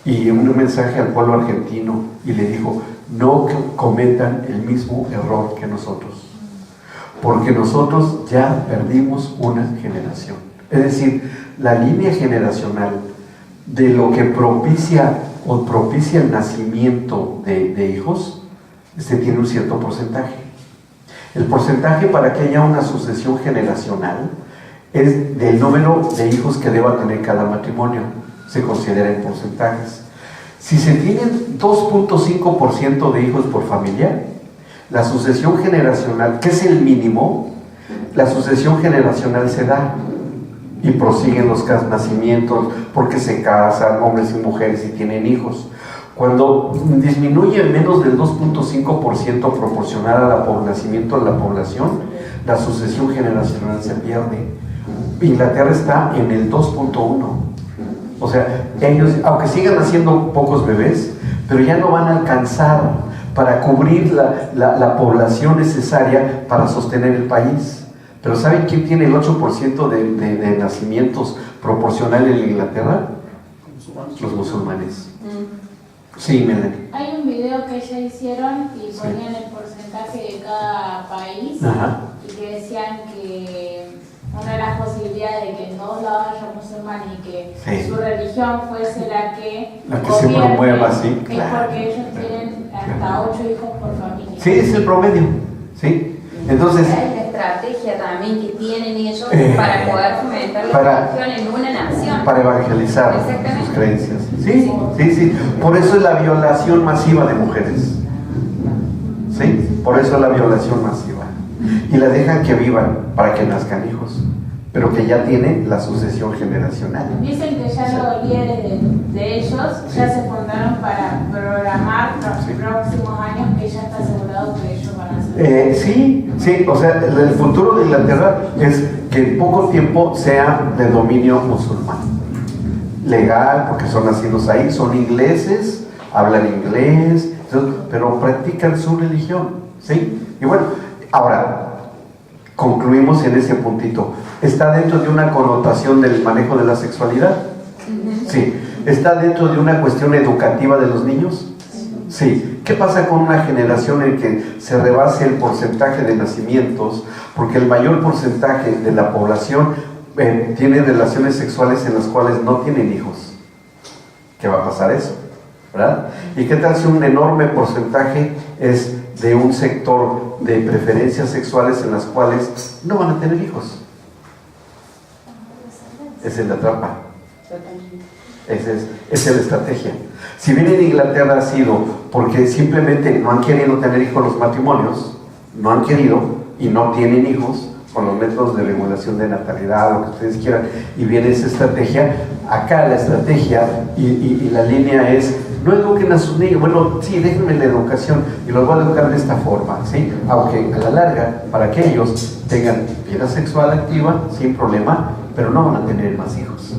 y un mensaje al pueblo argentino, y le dijo: no cometan el mismo error que nosotros, porque nosotros ya perdimos una generación. Es decir, la línea generacional de lo que propicia el nacimiento de hijos, tiene un cierto porcentaje. El porcentaje para que haya una sucesión generacional es del número de hijos que deba tener cada matrimonio. Se considera en porcentajes. Si se tienen 2.5% de hijos por familia, la sucesión generacional, que es el mínimo, la sucesión generacional se da y prosiguen los nacimientos, porque se casan hombres y mujeres y tienen hijos. Cuando disminuye menos del 2.5% proporcional al nacimiento de la población, la sucesión generacional se pierde. Inglaterra está en el 2.1. O sea, ellos, aunque sigan haciendo pocos bebés, pero ya no van a alcanzar para cubrir la población necesaria para sostener el país. Pero ¿saben quién tiene el 8% de nacimientos proporcional en Inglaterra? Los musulmanes. Sí, Melanie. Hay un video que ya hicieron y ponían el porcentaje de cada país. Ajá. Y que decían que una de las posibilidades de que en todos lados haya musulmanes y que su religión fuese la que se promueva, sí, es porque ellos tienen hasta 8 hijos por familia. Sí, es el promedio, ¿sí? Entonces, es la estrategia también que tienen ellos para poder fomentar la religión en una nación. Para evangelizar sus creencias. Sí. Por eso es la violación masiva de mujeres. ¿Sí? Por eso es la violación masiva. Y las dejan que vivan para que nazcan hijos, pero que ya tienen la sucesión generacional. Dicen que ya los líderes de ellos ya se fundaron para programar los próximos años, que ya está asegurado que ellos van a ser. Sí, o sea, el futuro de Inglaterra es que en poco tiempo sea de dominio musulmán. Legal, porque son nacidos ahí, son ingleses, hablan inglés, pero practican su religión, ¿sí? Y bueno, ahora, concluimos en ese puntito. ¿Está dentro de una connotación del manejo de la sexualidad? Sí. ¿Está dentro de una cuestión educativa de los niños? Sí. ¿Qué pasa con una generación en que se rebase el porcentaje de nacimientos? Porque el mayor porcentaje de la población tiene relaciones sexuales en las cuales no tienen hijos. ¿Qué va a pasar eso? ¿Verdad? ¿Y qué tal si un enorme porcentaje es de un sector de preferencias sexuales en las cuales no van a tener hijos? Esa es la trampa. Esa es la estrategia. Si bien en Inglaterra ha sido porque simplemente no han querido tener hijos los matrimonios, no han querido y no tienen hijos con los métodos de regulación de natalidad, lo que ustedes quieran, y viene esa estrategia. Acá la estrategia y la línea es: no eduquen a sus niños. Bueno, sí, déjenme la educación y los voy a educar de esta forma, ¿sí? Aunque a la larga, para que ellos tengan vida sexual activa, sin problema, pero no van a tener más hijos.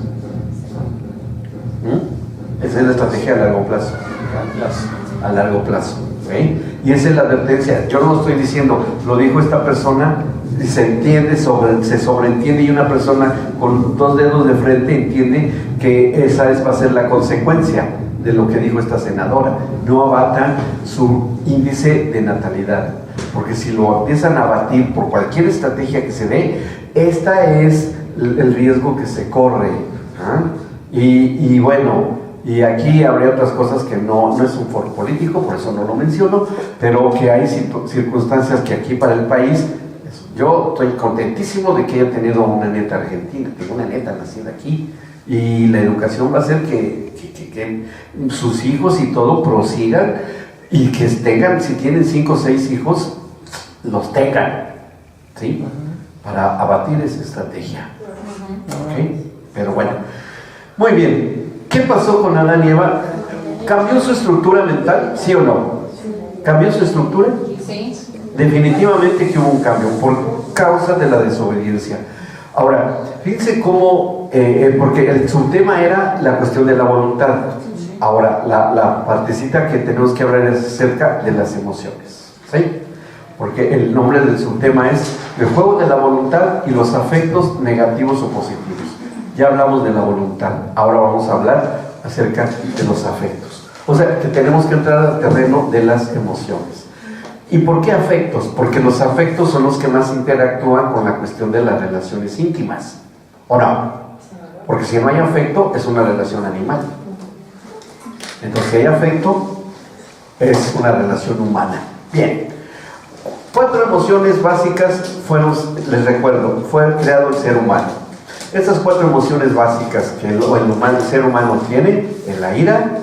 Esa es la estrategia a largo plazo. A largo plazo. ¿Sí? Y esa es la advertencia. Yo no lo estoy diciendo, lo dijo esta persona, se entiende, se sobreentiende, y una persona con 2 dedos de frente entiende que esa va a ser la consecuencia de lo que dijo esta senadora, no abatan su índice de natalidad, porque si lo empiezan a abatir por cualquier estrategia que se dé, esta es el riesgo que se corre. Y bueno, y aquí habría otras cosas que no es un foro político, por eso no lo menciono, pero que hay circunstancias que aquí para el país, yo estoy contentísimo de que haya tenido una neta argentina, tengo una neta nacida aquí, y la educación va a hacer que sus hijos y todo prosigan, y que tengan, si tienen 5 o 6 hijos, los tengan, ¿sí? Para abatir esa estrategia. ¿Okay? Pero bueno, muy bien. ¿Qué pasó con Adán y Eva? ¿Cambió su estructura mental? ¿Sí o no? ¿Cambió su estructura? Sí. Definitivamente que hubo un cambio por causa de la desobediencia. Ahora, fíjense cómo, porque el subtema era la cuestión de la voluntad. Ahora, la partecita que tenemos que hablar es acerca de las emociones, ¿sí? Porque el nombre del subtema es el juego de la voluntad y los afectos negativos o positivos. Ya hablamos de la voluntad, ahora vamos a hablar acerca de los afectos. O sea, que tenemos que entrar al terreno de las emociones. ¿Y por qué afectos? Porque los afectos son los que más interactúan con la cuestión de las relaciones íntimas, ¿o no? Porque si no hay afecto, es una relación animal. Entonces, si hay afecto, es una relación humana. Bien. 4 emociones básicas fueron, les recuerdo, fue creado el ser humano. Estas 4 emociones básicas que el ser humano tiene: es la ira,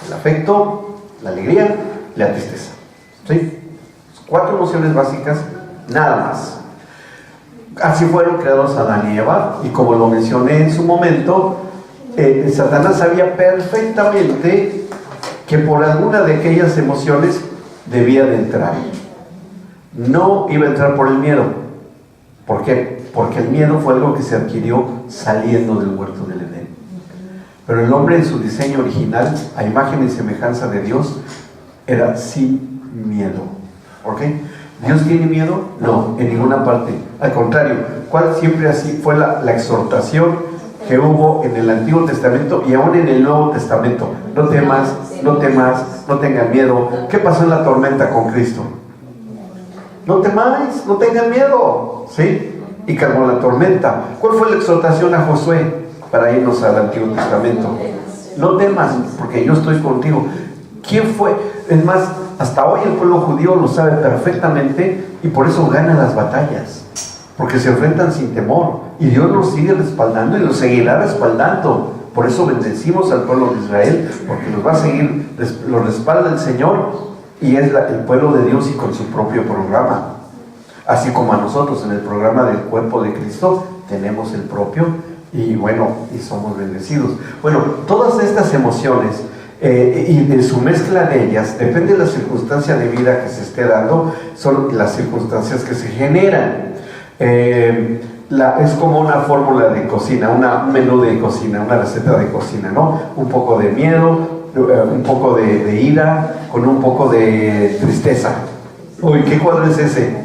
el afecto, la alegría y la tristeza. ¿Sí? 4 emociones básicas, nada más. Así fueron creados Adán y Eva, y como lo mencioné en su momento, Satanás sabía perfectamente que por alguna de aquellas emociones debía de entrar. No iba a entrar por el miedo. ¿Por qué? Porque el miedo fue algo que se adquirió saliendo del huerto del Edén. Pero el hombre, en su diseño original, a imagen y semejanza de Dios, era sin miedo. ¿Ok? ¿Dios tiene miedo? No, en ninguna parte. Al contrario, ¿cuál siempre así fue la exhortación que hubo en el Antiguo Testamento y aún en el Nuevo Testamento? No temas, no temas, no tengan miedo. ¿Qué pasó en la tormenta con Cristo? No temáis, no tengan miedo, ¿sí? Y calmó la tormenta. ¿Cuál fue la exhortación a Josué para irnos al Antiguo Testamento? No temas, porque yo estoy contigo. ¿Quién fue? Es más, hasta hoy el pueblo judío lo sabe perfectamente y por eso gana las batallas, porque se enfrentan sin temor y Dios los sigue respaldando y los seguirá respaldando. Por eso bendecimos al pueblo de Israel, porque los va a seguir, los respalda el Señor. Y es el pueblo de Dios y con su propio programa. Así como a nosotros en el programa del cuerpo de Cristo tenemos el propio, y bueno, y somos bendecidos. Bueno, todas estas emociones y de su mezcla de ellas, depende de la circunstancia de vida que se esté dando, son las circunstancias que se generan. Es como una fórmula de cocina, un menú de cocina, una receta de cocina, ¿no? Un poco de miedo, un poco de ira, con un poco de tristeza. Uy, ¿qué cuadro es ese?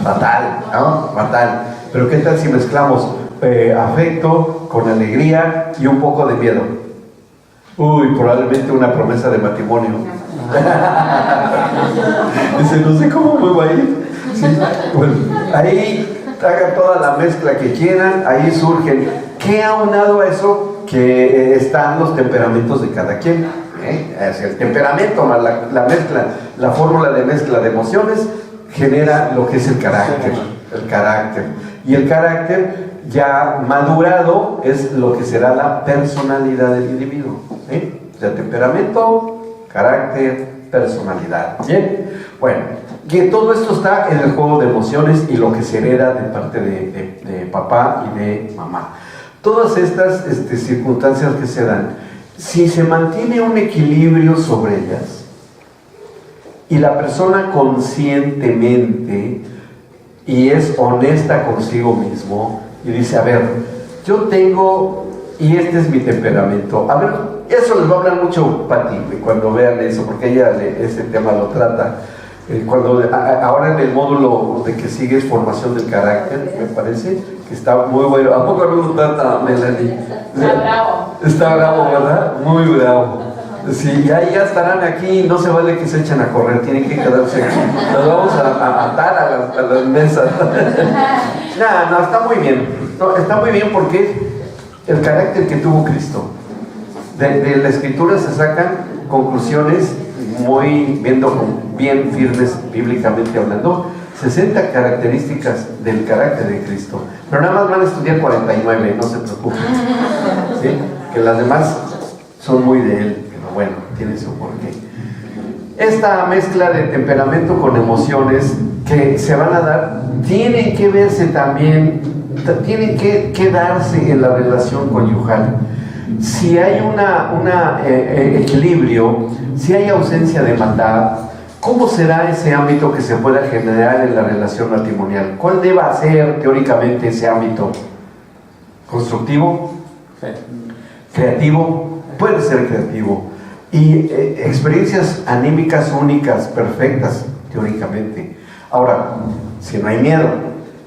Fatal, ¿no? Fatal. Pero ¿qué tal si mezclamos afecto con alegría y un poco de miedo? Uy, probablemente una promesa de matrimonio. Dice, no sé cómo me va a ir. Sí. Bueno, ahí hagan toda la mezcla que quieran, ahí surgen. ¿Qué aunado a eso? Que están los temperamentos de cada quien. Es el temperamento más la mezcla, la fórmula de mezcla de emociones genera lo que es el carácter. Y el carácter ya madurado es lo que será la personalidad del individuo. O sea, temperamento, carácter, personalidad. Bien, bueno, que todo esto está en el juego de emociones y lo que se hereda de parte de papá y de mamá. Todas estas circunstancias que se dan, si se mantiene un equilibrio sobre ellas y la persona conscientemente y es honesta consigo mismo y dice, a ver, yo tengo y este es mi temperamento. A ver, eso les va a hablar mucho Pati cuando vean eso, porque ella ese tema lo trata. Ahora en el módulo de que sigue es formación del carácter, me parece que está muy bueno. ¿A poco no lo trata Melanie? Está bravo. Está bravo, ¿verdad? Muy bravo. Sí, ya estarán aquí, no se vale que se echen a correr, tienen que quedarse aquí. Nos vamos a atar a las mesas. No, está muy bien. No, está muy bien porque el carácter que tuvo Cristo. De la Escritura se sacan conclusiones bien firmes, bíblicamente hablando. 60 características del carácter de Cristo. Pero nada más van a estudiar 49, no se preocupen. ¿Sí? Que las demás son muy de él, pero bueno, tiene su porqué. Esta mezcla de temperamento con emociones que se van a dar, tienen que verse también, tienen que darse en la relación conyugal. Si hay un equilibrio, si hay ausencia de maldad, ¿cómo será ese ámbito que se pueda generar en la relación matrimonial? ¿Cuál deba ser teóricamente ese ámbito? ¿Constructivo? Sí. ¿Creativo? Puede ser creativo. Y experiencias anímicas únicas, perfectas, teóricamente. Ahora, si no hay miedo.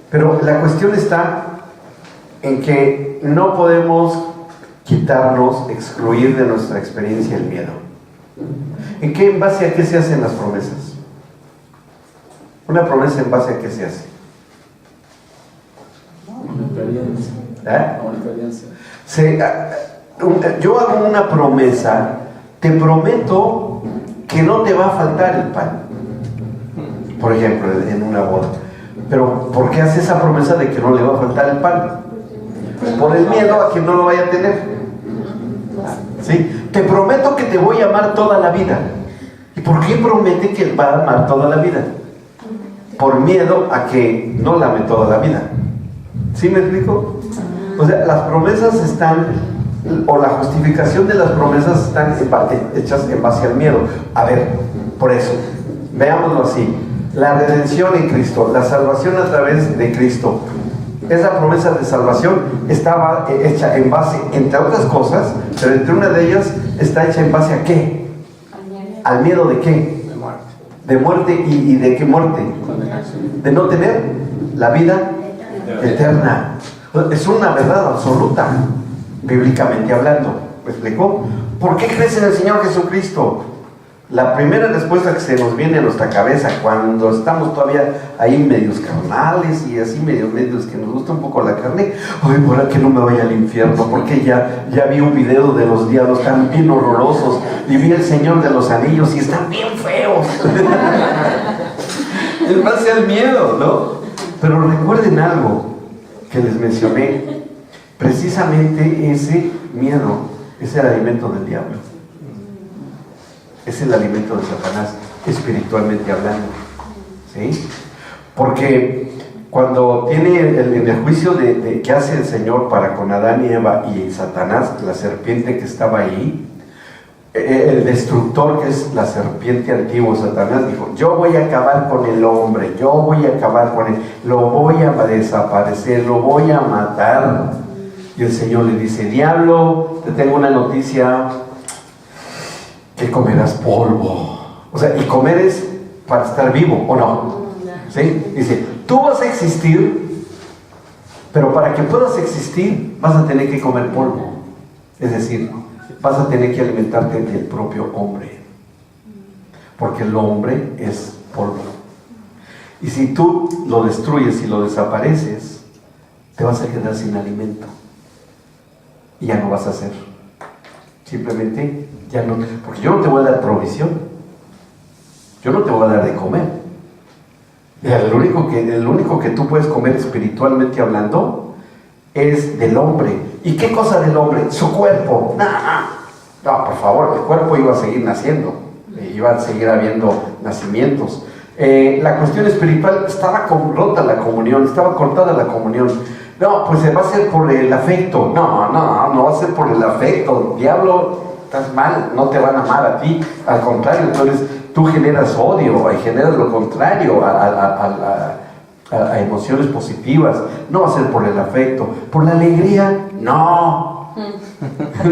Pero la cuestión está en que no podemos quitarnos, excluir de nuestra experiencia el miedo. ¿En base a qué se hacen las promesas? Una promesa, ¿en base a qué se hace? Una experiencia. Una experiencia. Yo hago una promesa, te prometo que no te va a faltar el pan. Por ejemplo, en una boda. Pero ¿por qué hace esa promesa de que no le va a faltar el pan? Por el miedo a que no lo vaya a tener. ¿Sí? Te prometo que te voy a amar toda la vida. ¿Y por qué promete que va a amar toda la vida? Por miedo a que no la ame toda la vida. ¿Sí me explico? O sea, las promesas están, o la justificación de las promesas están hechas en base al miedo. A ver, por eso, veámoslo así. La redención en Cristo, la salvación a través de Cristo, esa promesa de salvación estaba hecha en base, entre otras cosas, pero entre una de ellas está hecha en base a ¿qué? ¿Al miedo de qué? De muerte. De muerte, ¿y de qué muerte? Condenación. De no tener la vida eterna. Es una verdad absoluta, bíblicamente hablando. ¿Me explicó? ¿Por qué crees en el Señor Jesucristo? La primera respuesta que se nos viene a nuestra cabeza cuando estamos todavía ahí medios carnales y así medios que nos gusta un poco la carne, ay, ¿por qué no me vaya al infierno? Porque ya vi un video de los diablos, están bien horrorosos, y vi El Señor de los Anillos y están bien feos. Es más el miedo, ¿no? Pero recuerden algo que les mencioné, precisamente ese miedo es el alimento del diablo. Es el alimento de Satanás, espiritualmente hablando. ¿Sí? Porque cuando tiene en el juicio de que hace el Señor para con Adán y Eva y Satanás, la serpiente que estaba ahí, el destructor, que es la serpiente antigua, Satanás, dijo: yo voy a acabar con el hombre, yo voy a acabar con él, lo voy a desaparecer, lo voy a matar. Y el Señor le dice: diablo, te tengo una noticia, que comerás polvo. O sea, y comer es para estar vivo, ¿o no? ¿Sí? Dice, tú vas a existir, pero para que puedas existir vas a tener que comer polvo. Es decir, vas a tener que alimentarte del propio hombre, porque el hombre es polvo. Y si tú lo destruyes y lo desapareces, te vas a quedar sin alimento y ya no vas a hacer. Simplemente ya no, porque yo no te voy a dar provisión, yo no te voy a dar de comer. El único que tú puedes comer espiritualmente hablando es del hombre. ¿Y qué cosa del hombre? Su cuerpo. No, por favor, el cuerpo iba a seguir naciendo, iba a seguir habiendo nacimientos. La cuestión espiritual, estaba rota la comunión, estaba cortada la comunión. No, pues va a ser por el afecto. No va a ser por el afecto. Diablo, estás mal, no te van a amar a ti. Al contrario, tú generas odio, y generas lo contrario a emociones positivas. No va a ser por el afecto. Por la alegría, no.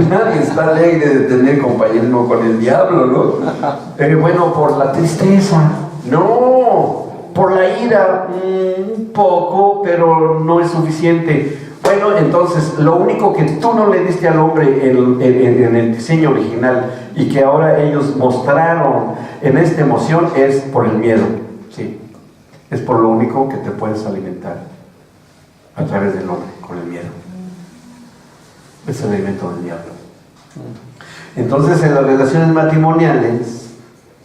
Nadie está alegre de tener compañerismo con el diablo, ¿no? Bueno, por la tristeza, no. Por la ira, un poco, pero no es suficiente. Bueno, entonces, lo único que tú no le diste al hombre en el diseño original y que ahora ellos mostraron en esta emoción es por el miedo. Sí, es por lo único que te puedes alimentar a través del hombre, con el miedo. Es el alimento del diablo. Entonces, en las relaciones matrimoniales,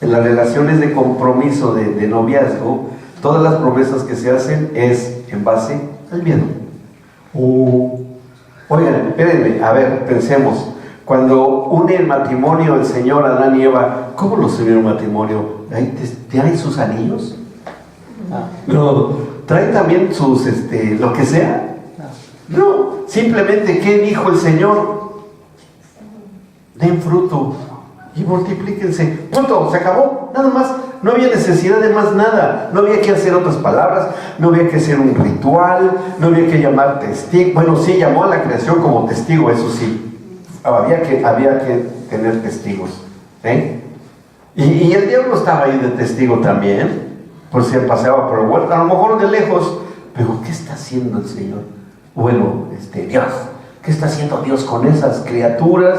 en las relaciones de compromiso, de noviazgo, todas las promesas que se hacen es en base al miedo. Oigan, espérenme, a ver, pensemos. Cuando une el matrimonio el Señor Adán y Eva, ¿cómo los unió el matrimonio? ¿Traen sus anillos? No. ¿Traen también sus, lo que sea? No. Simplemente, ¿qué dijo el Señor? Den fruto y multiplíquense. Punto, se acabó, nada más. No había necesidad de más nada. No había que hacer otras palabras, no había que hacer un ritual, no había que llamar testigo. Bueno, sí, llamó a la creación como testigo, eso sí. Había que tener testigos. Y el diablo estaba ahí de testigo también, por si paseaba por el huerto, a lo mejor de lejos. Pero ¿qué está haciendo el Señor? Bueno, Dios, ¿qué está haciendo Dios con esas criaturas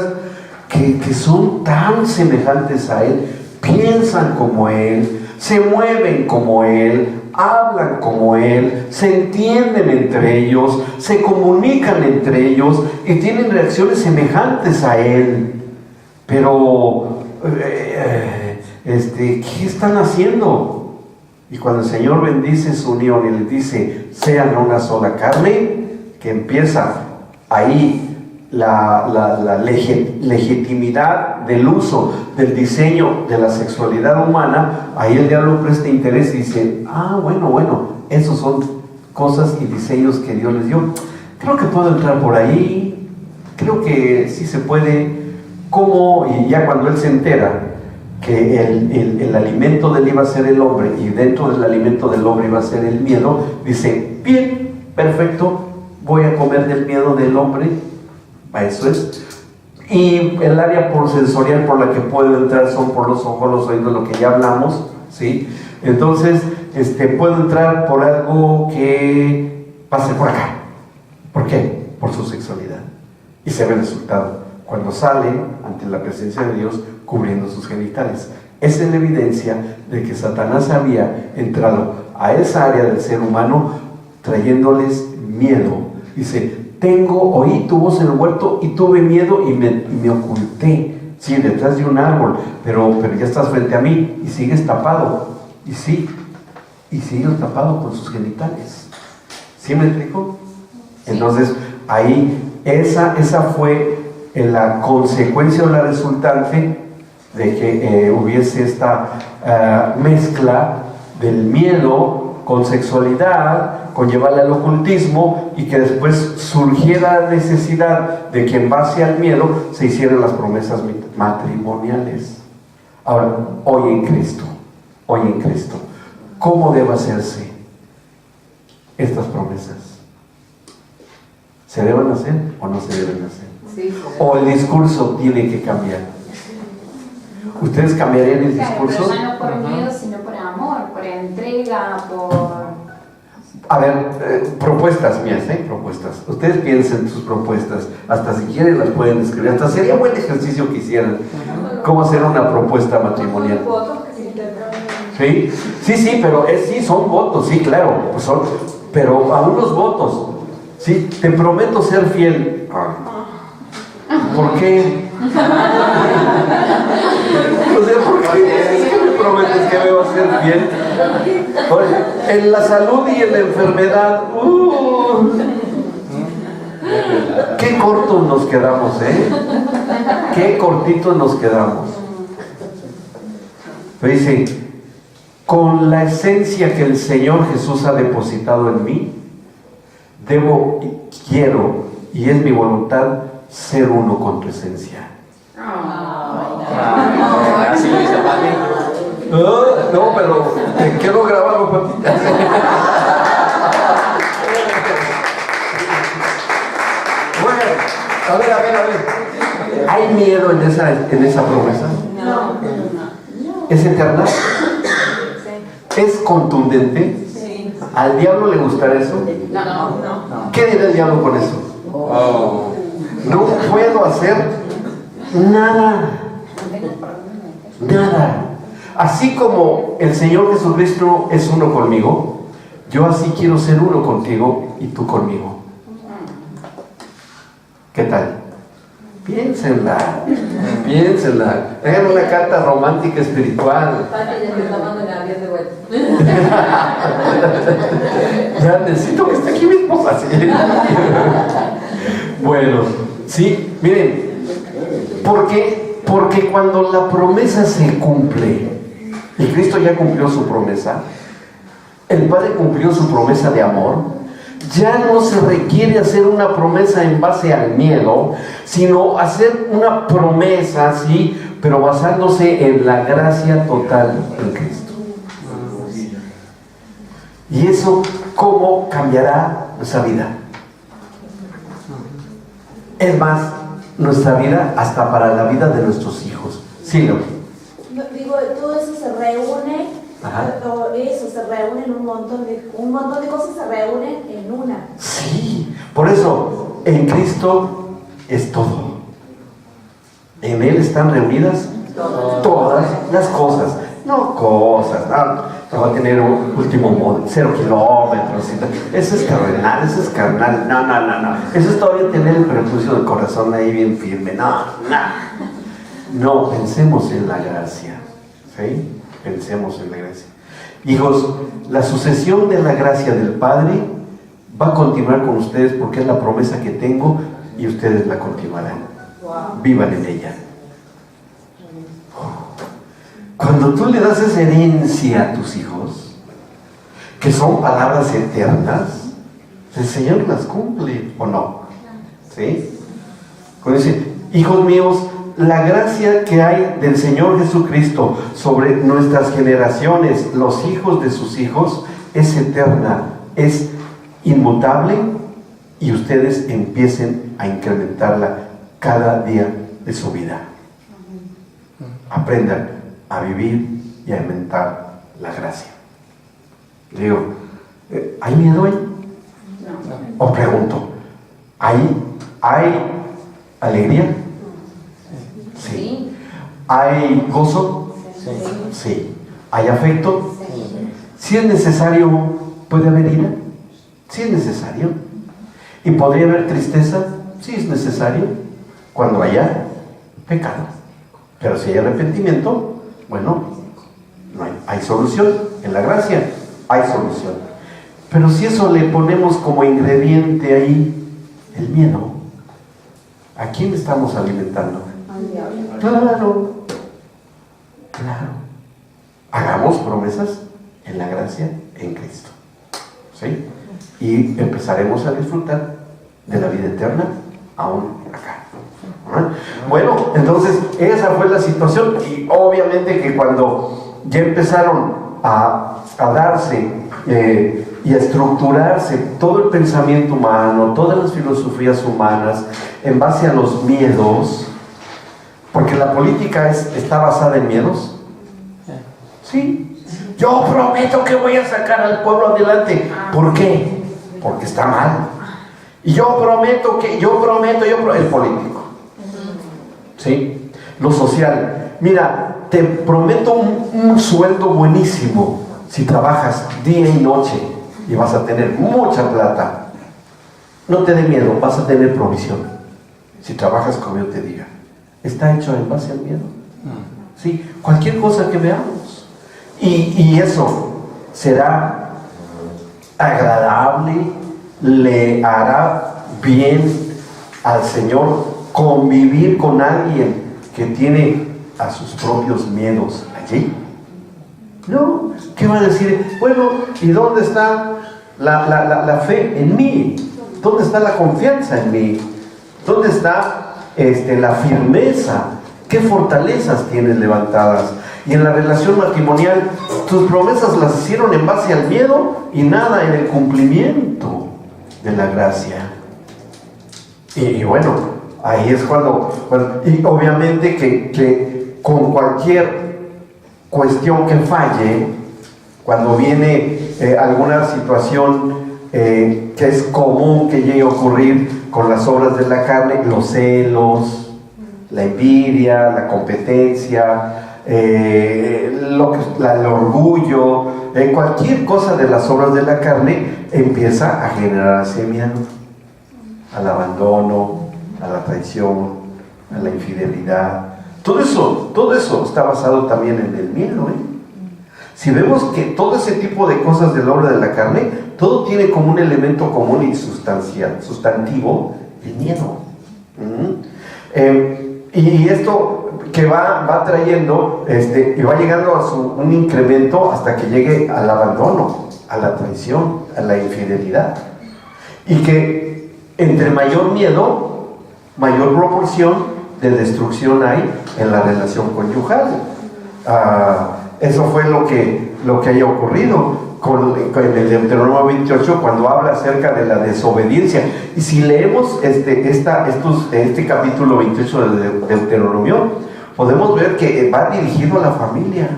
que son tan semejantes a Él? Piensan como Él, se mueven como Él, hablan como Él, se entienden entre ellos, se comunican entre ellos y tienen reacciones semejantes a Él. Pero, ¿qué están haciendo? Y cuando el Señor bendice su unión y les dice, sean una sola carne, que empieza ahí la legitimidad del uso del diseño de la sexualidad humana, ahí el diablo presta interés y dice, bueno, esos son cosas y diseños que Dios les dio. Creo que puedo entrar por ahí, creo que sí se puede. ¿Cómo? Y ya cuando él se entera que el alimento de él iba a ser el hombre y dentro del alimento del hombre iba a ser el miedo, dice, bien, perfecto, voy a comer del miedo del hombre. Eso es. Y el área sensorial por la que puedo entrar son por los ojos, los oídos, lo que ya hablamos, ¿sí? Entonces, puedo entrar por algo que pase por acá. ¿Por qué? Por su sexualidad. Y se ve el resultado cuando sale ante la presencia de Dios cubriendo sus genitales. Esa es la evidencia de que Satanás había entrado a esa área del ser humano trayéndoles miedo. Dice, oí tu voz en el huerto y tuve miedo y me oculté, sí, detrás de un árbol, pero ya estás frente a mí y sigues tapado, y sigues tapado con sus genitales. ¿Sí me explico? Sí. Entonces, ahí, esa fue la consecuencia o la resultante de que hubiese esta mezcla del miedo con sexualidad, con llevarla al ocultismo, y que después surgiera la necesidad de que en base al miedo se hicieran las promesas matrimoniales. Ahora, hoy en Cristo, ¿cómo debe hacerse estas promesas? ¿Se deben hacer o no se deben hacer? Sí. ¿O el discurso tiene que cambiar? ¿Ustedes cambiarían el discurso? Pero ya no por miedo, sino por amor, por entrega, por... A ver, propuestas mías, propuestas. Ustedes piensen sus propuestas, hasta si quieren las pueden escribir, hasta sería buen ejercicio que hicieran. ¿Cómo hacer una propuesta matrimonial? Sí, pero sí, son votos, sí, claro, pues pero a unos votos, sí, te prometo ser fiel. ¿Por qué? O sea, ¿por qué? ¿Qué me prometes que me vas a ser fiel? Oye, en la salud y en la enfermedad, qué cortos nos quedamos, qué cortitos nos quedamos. Pero dice, con la esencia que el Señor Jesús ha depositado en mí, quiero, y es mi voluntad, ser uno con tu esencia. Así lo dice papi. No, pero te quiero grabarlo, papita. Bueno, a ver. ¿Hay miedo en esa promesa? No. ¿Es eterna? ¿Es contundente? Sí. ¿Al diablo le gustará eso? No. ¿Qué dirá el diablo con eso? Oh. No puedo hacer nada. Nada. Así como el Señor Jesucristo es uno conmigo, yo así quiero ser uno contigo y tú conmigo. ¿Qué tal? Piénsenla. Hagan una carta romántica espiritual. Ya necesito que esté aquí mi esposa. ¿Sí? Bueno, sí, miren, porque cuando la promesa se cumple, y Cristo ya cumplió su promesa, el Padre cumplió su promesa de amor, ya no se requiere hacer una promesa en base al miedo, sino hacer una promesa, sí, pero basándose en la gracia total en Cristo. ¿Y eso cómo cambiará nuestra vida? Es más, nuestra vida hasta para la vida de nuestros hijos. Sí, Leo. Digo, todo eso se reúne, Ajá. todo eso se reúne en un montón de cosas se reúnen en una. Sí, por eso en Cristo es todo. En Él están reunidas todas las cosas. No cosas, no va a tener un último modo, 0 kilómetros. Eso es carnal, eso es carnal. No. Eso es todavía tener el prejuicio del corazón ahí bien firme. No, pensemos en la gracia. ¿Sí? Pensemos en la gracia. Hijos, la sucesión de la gracia del Padre va a continuar con ustedes porque es la promesa que tengo y ustedes la continuarán. Vivan en ella. Cuando tú le das esa herencia a tus hijos, que son palabras eternas, el Señor las cumple o no. ¿Sí? Cuando dice, hijos míos, la gracia que hay del Señor Jesucristo sobre nuestras generaciones, los hijos de sus hijos, es eterna, es inmutable, y ustedes empiecen a incrementarla cada día de su vida. Aprendan a vivir y a aumentar la gracia. Digo, ¿hay miedo ahí? No. O pregunto, ¿hay alegría? Sí. ¿Hay gozo? Sí. ¿Hay afecto? Si es necesario, ¿puede haber ira? Sí es necesario. ¿Y podría haber tristeza? Sí es necesario. Cuando haya pecado. Pero si hay arrepentimiento, bueno, no hay solución. En la gracia hay solución. Pero si eso le ponemos como ingrediente ahí, el miedo, ¿a quién estamos alimentando? Claro. Hagamos promesas en la gracia en Cristo. ¿Sí? Y empezaremos a disfrutar de la vida eterna aún acá. Bueno, entonces esa fue la situación, y obviamente que cuando ya empezaron a darse y a estructurarse todo el pensamiento humano, todas las filosofías humanas en base a los miedos, porque la política está basada en miedos. Sí, yo prometo que voy a sacar al pueblo adelante. ¿Por qué? Porque está mal. Y yo prometo, el político. ¿Sí? Lo social. Mira, te prometo un sueldo buenísimo si trabajas día y noche y vas a tener mucha plata. No te dé miedo, vas a tener provisión si trabajas como yo te diga. Está hecho en base al miedo. ¿Sí? Cualquier cosa que veamos. Y eso será agradable, le hará bien al Señor convivir con alguien que tiene a sus propios miedos allí. No, ¿qué va a decir? Bueno, ¿y dónde está la fe en mí? ¿Dónde está la confianza en mí? ¿Dónde está la firmeza? ¿Qué fortalezas tienes levantadas? Y en la relación matrimonial, tus promesas las hicieron en base al miedo y nada en el cumplimiento de la gracia. Y bueno, ahí es y obviamente que con cualquier cuestión que falle, cuando viene alguna situación que es común que llegue a ocurrir con las obras de la carne, los celos, la envidia, la competencia, el orgullo, cualquier cosa de las obras de la carne empieza a generarse miedo al abandono, a la traición, a la infidelidad. Todo eso está basado también en el miedo, Si vemos que todo ese tipo de cosas de la obra de la carne, todo tiene como un elemento común y sustantivo, el miedo. Y esto que va trayendo, y va llegando a un incremento hasta que llegue al abandono, a la traición, a la infidelidad. Y que entre mayor miedo, mayor proporción de destrucción hay en la relación conyugal. Eso fue lo que haya ocurrido con el Deuteronomio 28, cuando habla acerca de la desobediencia. Y si leemos este capítulo 28 del Deuteronomio, podemos ver que va dirigido a la familia,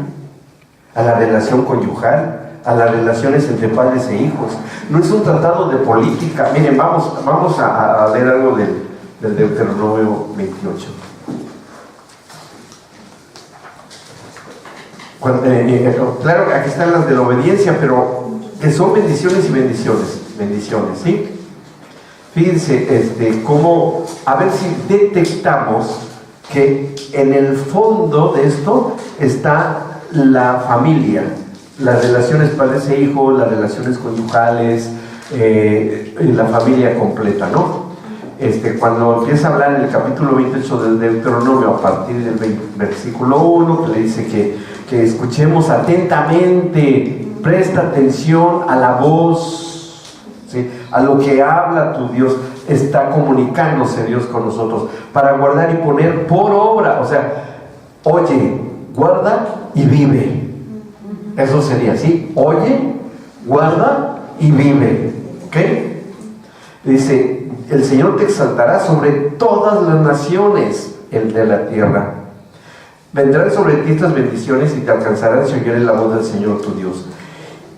a la relación conyugal, a las relaciones entre padres e hijos. No es un tratado de política. Miren, vamos a leer algo del Deuteronomio 28. Claro, aquí están las de la obediencia, pero que son bendiciones y bendiciones, ¿sí? Fíjense, cómo, a ver si detectamos que en el fondo de esto está la familia, las relaciones padres e hijos, las relaciones conyugales, la familia completa, ¿no? Cuando empieza a hablar en el capítulo 28 del Deuteronomio, a partir del versículo 1, que le dice que escuchemos atentamente, presta atención a la voz, ¿sí? A lo que habla tu Dios. Está comunicándose Dios con nosotros para guardar y poner por obra, o sea, oye, guarda y vive. Eso sería así: oye, guarda y vive. ¿Ok? Dice: el Señor te exaltará sobre todas las naciones de la tierra. Vendrán sobre ti estas bendiciones y te alcanzarán si oyeres la voz del Señor tu Dios.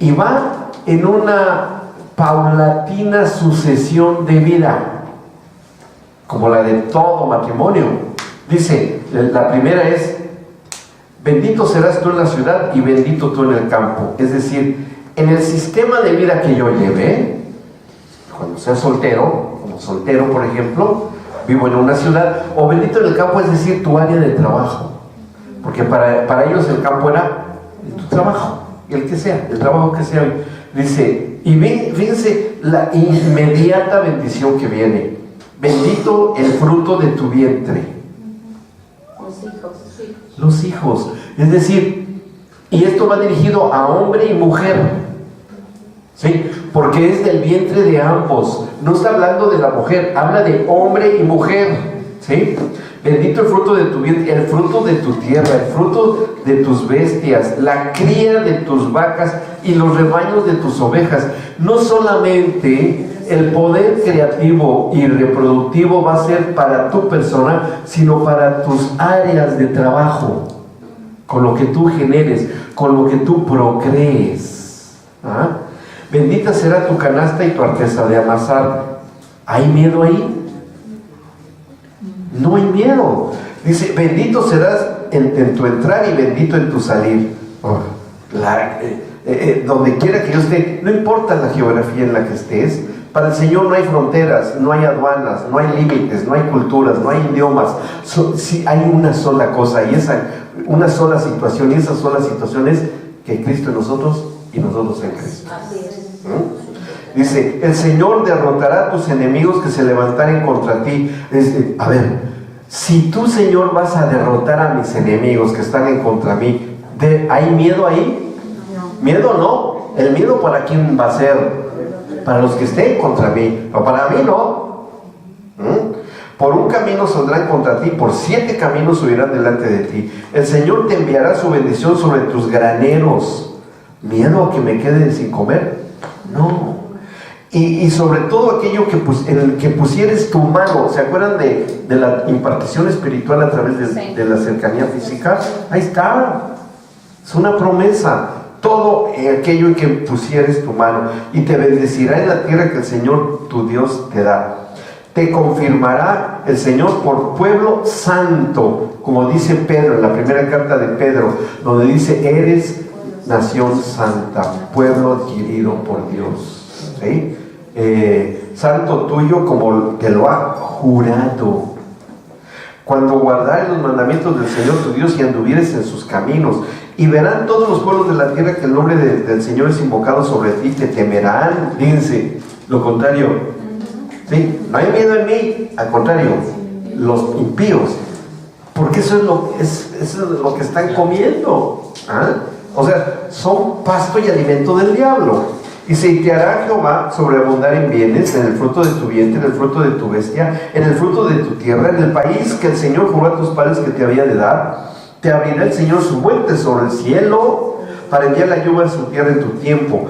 Y va en una paulatina sucesión de vida, como la de todo matrimonio. Dice, la primera es: bendito serás tú en la ciudad y bendito tú en el campo. Es decir, en el sistema de vida que yo llevé, cuando sea soltero, como soltero por ejemplo, vivo en una ciudad, o bendito en el campo, es decir, tu área de trabajo, porque para ellos el campo era tu trabajo, el que sea, el trabajo que sea. Dice, y fíjense la inmediata bendición que viene: bendito el fruto de tu vientre. Los hijos. Es decir, y esto va dirigido a hombre y mujer, ¿sí? Porque es del vientre de ambos. No está hablando de la mujer, habla de hombre y mujer, ¿sí? Bendito el fruto de tu vientre, el fruto de tu tierra, el fruto de tus bestias, la cría de tus vacas y los rebaños de tus ovejas. No solamente el poder creativo y reproductivo va a ser para tu persona, sino para tus áreas de trabajo, con lo que tú generes, con lo que tú procrees. Bendita será tu canasta y tu arteza de amasar. ¿Hay miedo ahí? No hay miedo. Dice, bendito serás en tu entrar y bendito en tu salir. Donde quiera que yo esté, no importa la geografía en la que estés, para el Señor no hay fronteras, no hay aduanas, no hay límites, no hay culturas, no hay idiomas. Sí, hay una sola cosa, y una sola situación, y esa sola situación es que Cristo en nosotros y nosotros en Cristo. Dice, el Señor derrotará a tus enemigos que se levantaren contra ti. A ver, si tú, Señor, vas a derrotar a mis enemigos que están en contra mí, ¿hay miedo ahí? No. ¿Miedo no? ¿El miedo para quién va a ser? Para los que estén contra mí, o para mí no. Por un camino saldrán contra ti, por 7 caminos subirán delante de ti. El Señor te enviará su bendición sobre tus graneros. ¿Miedo a que me quede sin comer? No. Y sobre todo aquello en el que pusieres tu mano. ¿Se acuerdan de la impartición espiritual a través de la cercanía física? Ahí está. Es una promesa. todo aquello en que pusieres tu mano, y te bendecirá en la tierra que el Señor tu Dios te da. Te confirmará el Señor por pueblo santo, como dice Pedro en la primera carta de Pedro, donde dice: eres nación santa, pueblo adquirido por Dios, ¿sí? Santo tuyo como te lo ha jurado, cuando guardares los mandamientos del Señor tu Dios y anduvieres en sus caminos. Y verán todos los pueblos de la tierra que el nombre del Señor es invocado sobre ti, te temerán. Fíjense, lo contrario. ¿Sí? No hay miedo en mí, al contrario, los impíos, porque eso es lo que están comiendo. ¿Ah? O sea, son pasto y alimento del diablo. Y se te hará Jehová sobreabundar en bienes, en el fruto de tu vientre, en el fruto de tu bestia, en el fruto de tu tierra, en el país que el Señor juró a tus padres que te había de dar. Te abrirá el Señor su buen tesoro, el cielo, para enviar la lluvia a su tierra en tu tiempo,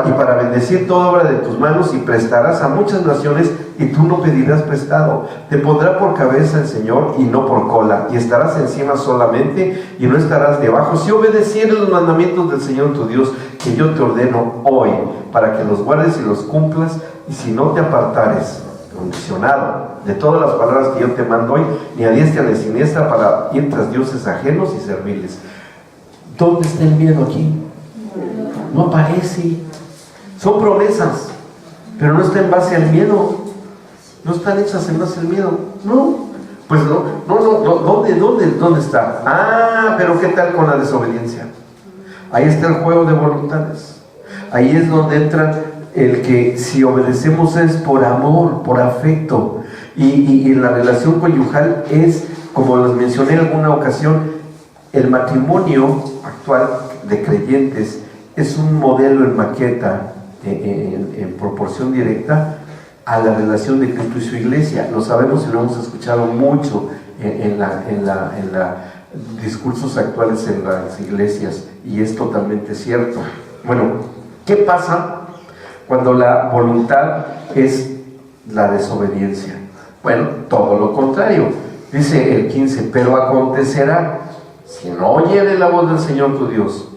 y para bendecir toda obra de tus manos, y prestarás a muchas naciones, y tú no pedirás prestado. Te pondrá por cabeza el Señor y no por cola, y estarás encima solamente y no estarás debajo, si obedecieres los mandamientos del Señor tu Dios, que yo te ordeno hoy, para que los guardes y los cumplas. Y si no te apartares, condicionado, de todas las palabras que yo te mando hoy, ni a diestra ni a siniestra, para ir tras dioses ajenos y servirles. ¿Dónde está el miedo aquí? No aparece. Son promesas, pero no está en base al miedo. No están hechas en base al miedo. No. Pues no. ¿Dónde está? Ah, pero ¿qué tal con la desobediencia? Ahí está el juego de voluntades. Ahí es donde entra el que si obedecemos es por amor, por afecto. Y la relación conyugal es, como les mencioné en alguna ocasión, el matrimonio actual de creyentes es un modelo en maqueta, en proporción directa a la relación de Cristo y su iglesia. Lo sabemos y lo hemos escuchado mucho en discursos actuales en las iglesias, y es totalmente cierto. Bueno, ¿qué pasa cuando la voluntad es la desobediencia? Bueno, todo lo contrario. Dice el 15: pero acontecerá, si no oyeres la voz del Señor tu Dios,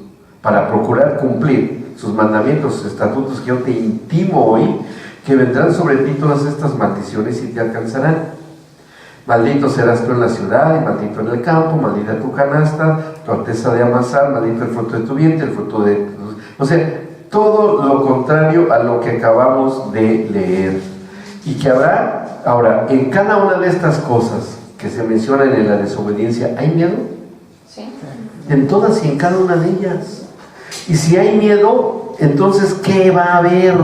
para procurar cumplir sus mandamientos, sus estatutos que yo te intimo hoy, que vendrán sobre ti todas estas maldiciones y te alcanzarán. Maldito serás tú en la ciudad y maldito en el campo, maldita tu canasta, tu arteza de amasar, maldito el fruto de tu vientre, el fruto de... O sea, todo lo contrario a lo que acabamos de leer. Y que habrá, ahora, en cada una de estas cosas que se mencionan en la desobediencia, ¿hay miedo? Sí. En todas y en cada una de ellas. Y si hay miedo, entonces ¿qué va a haber?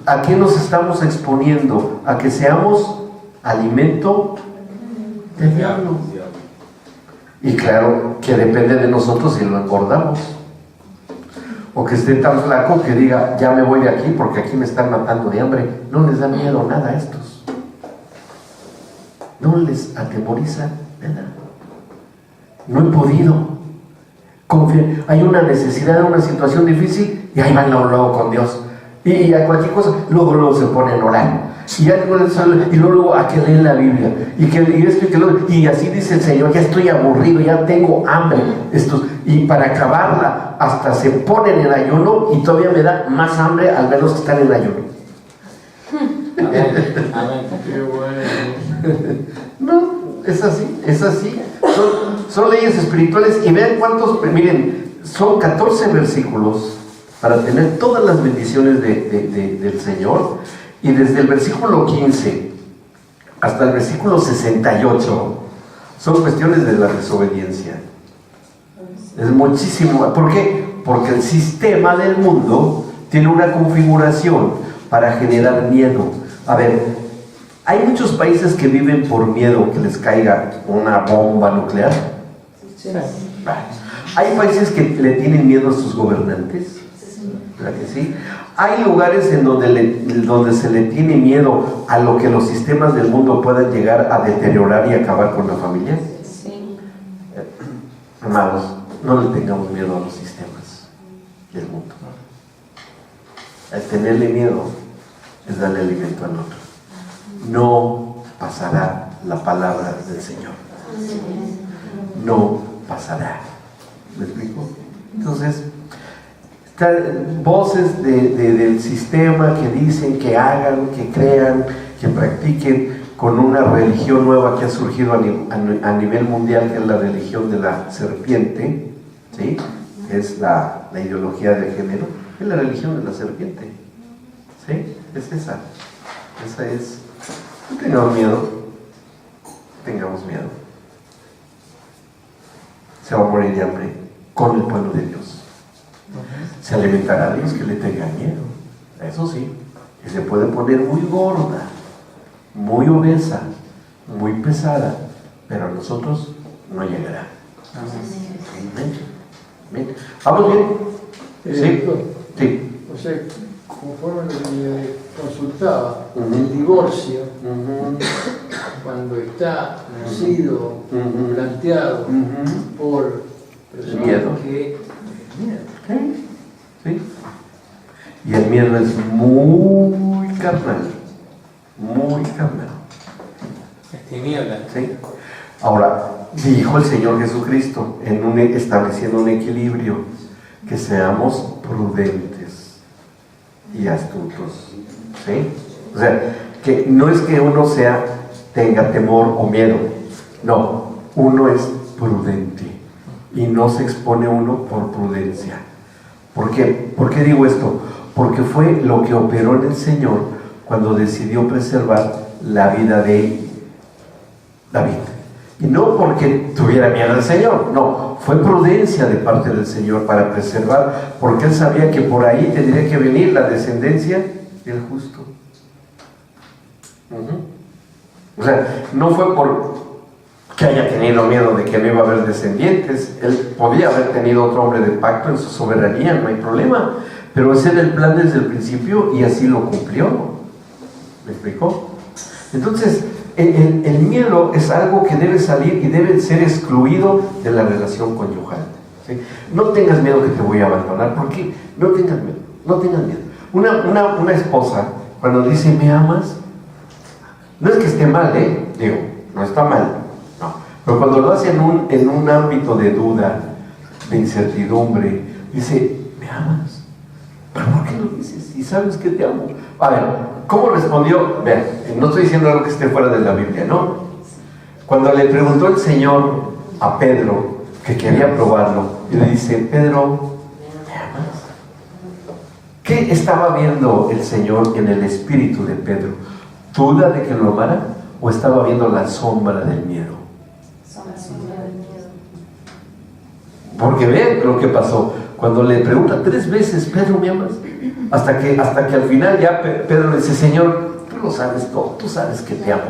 ¿A qué nos estamos exponiendo? A que seamos alimento del diablo. Y claro que depende de nosotros si lo engordamos, o que esté tan flaco que diga: ya me voy de aquí porque aquí me están matando de hambre. No les da miedo nada a estos, no les atemoriza nada. No he podido confiar. Hay una necesidad, una situación difícil, y ahí van luego con Dios, y a cualquier cosa luego se ponen a orar, y luego a que leen la Biblia, y esto y que lo, y así dice el Señor: ya estoy aburrido, ya tengo hambre. Y para acabarla hasta se ponen en ayuno, y todavía me da más hambre al verlos que están en ayuno. Amén. Qué bueno. No, es así. Son leyes espirituales. Y vean cuántos, miren, son 14 versículos para tener todas las bendiciones del Señor. Y desde el versículo 15 hasta el versículo 68 son cuestiones de la desobediencia. Es muchísimo. ¿Por qué? Porque el sistema del mundo tiene una configuración para generar miedo. A ver, hay muchos países que viven por miedo que les caiga una bomba nuclear. Sí. Hay países que le tienen miedo a sus gobernantes. ¿Verdad que sí? Hay lugares en donde se le tiene miedo a lo que los sistemas del mundo puedan llegar a deteriorar y acabar con la familia. Sí. Amados, no le tengamos miedo a los sistemas del mundo. Al tenerle miedo es darle alimento al otro. No pasará la palabra del Señor. No pasará. ¿Me explico? Entonces, voces del sistema que dicen que hagan, que crean, que practiquen con una religión nueva que ha surgido a nivel mundial, que es la religión de la serpiente, ¿sí? Es la ideología de género, es la religión de la serpiente, ¿sí? Es esa es. No tengamos miedo, se va a morir de hambre con el pueblo de Dios. Se alimentará a Dios que le tenga miedo, eso sí, y se puede poner muy gorda, muy obesa, muy pesada, pero a nosotros no llegará. Amén. ¿Vamos bien? Sí. Sí. O sea, conforme lo que consultaba, el divorcio, cuando está sido planteado por personas miedo. que ¿Sí? Y el miedo es muy carnal, Es tiniebla. ¿sí? Ahora, dijo el Señor Jesucristo, estableciendo un equilibrio, que seamos prudentes y astutos, ¿sí? O sea, que no es que uno tenga temor o miedo, no, uno es prudente y no se expone uno por prudencia. ¿Por qué? ¿Por qué digo esto? Porque fue lo que operó en el Señor cuando decidió preservar la vida de David. Y no porque tuviera miedo al Señor, no, fue prudencia de parte del Señor para preservar, porque Él sabía que por ahí tendría que venir la descendencia del justo. O sea, no fue por que haya tenido miedo de que no iba a haber descendientes. Él podía haber tenido otro hombre de pacto en su soberanía, no hay problema, pero ese era el plan desde el principio y así lo cumplió. ¿Me explicó? Entonces, el miedo es algo que debe salir y debe ser excluido de la relación conyugal, ¿sí? No tengas miedo que te voy a abandonar. ¿Por qué? No tengas miedo. Una esposa, cuando dice ¿me amas?, no es que esté mal, digo, no está mal, no. Pero cuando lo hace en un ámbito de duda, de incertidumbre, dice ¿me amas? ¿Pero por qué lo dices? Si sabes que te amo. A ver, ¿cómo respondió? Vean, no estoy diciendo algo que esté fuera de la Biblia, ¿no? Cuando le preguntó el Señor a Pedro, que quería probarlo, y le dice, Pedro, ¿me amas? ¿Qué estaba viendo el Señor en el espíritu de Pedro? ¿Duda de que lo amara? ¿O estaba viendo la sombra del miedo? Porque vean lo que pasó. Cuando le pregunta 3 veces, Pedro, ¿me amas? Hasta que al final ya Pedro le dice, Señor, tú lo sabes todo, tú sabes que te amo.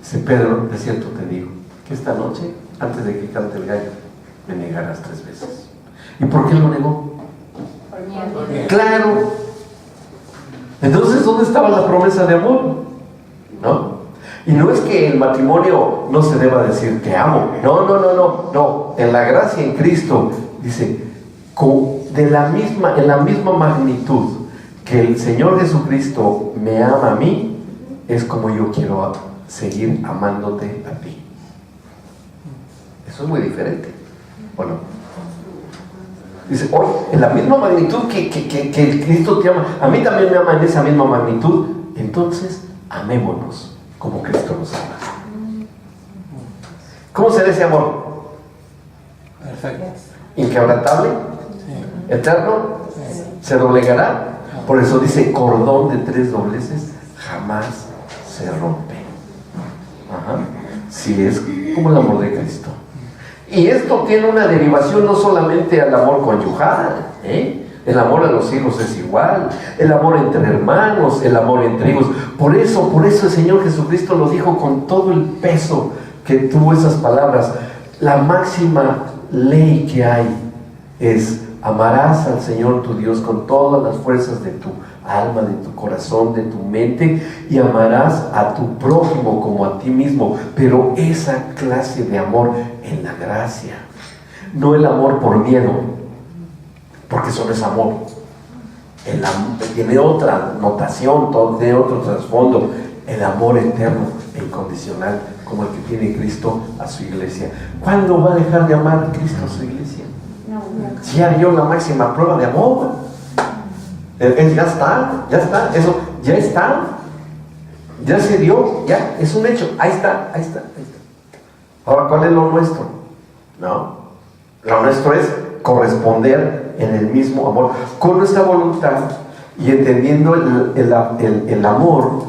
Dice Pedro, de cierto te digo, que esta noche, antes de que cante el gallo, me negarás 3 veces. ¿Y por qué lo negó? Por miedo. Claro. Entonces, ¿dónde estaba la promesa de amor? ¿No? Y no es que el matrimonio no se deba decir te amo. No. En la gracia en Cristo, dice, en la misma magnitud que el Señor Jesucristo me ama a mí, es como yo quiero seguir amándote a ti. Eso es muy diferente, ¿o no? Dice, en la misma magnitud que Cristo te ama, a mí también me ama en esa misma magnitud, entonces amémonos como Cristo nos ama. ¿Cómo será ese amor? Perfecto. Inquebrantable, eterno, se doblegará. Por eso dice, cordón de 3 dobleces jamás se rompe. Si es como el amor de Cristo. Y esto tiene una derivación no solamente al amor conyugal, el amor a los hijos es igual, el amor entre hermanos, el amor entre hijos. Por eso el Señor Jesucristo lo dijo con todo el peso que tuvo esas palabras. La máxima ley que hay es: amarás al Señor tu Dios con todas las fuerzas de tu alma, de tu corazón, de tu mente, y amarás a tu prójimo como a ti mismo. Pero esa clase de amor en la gracia, no el amor por miedo, porque eso no es amor. El amor tiene otra notación, tiene otro trasfondo. El amor eterno e incondicional, como el que tiene Cristo a su iglesia. ¿Cuándo va a dejar de amar Cristo a su iglesia? No, Si ya dio la máxima prueba de amor. Ya está, eso, ya está. Ya se dio, ya, es un hecho. Ahí está. Ahora, ¿cuál es lo nuestro? No. Lo nuestro es corresponder en el mismo amor, con nuestra voluntad y entendiendo el amor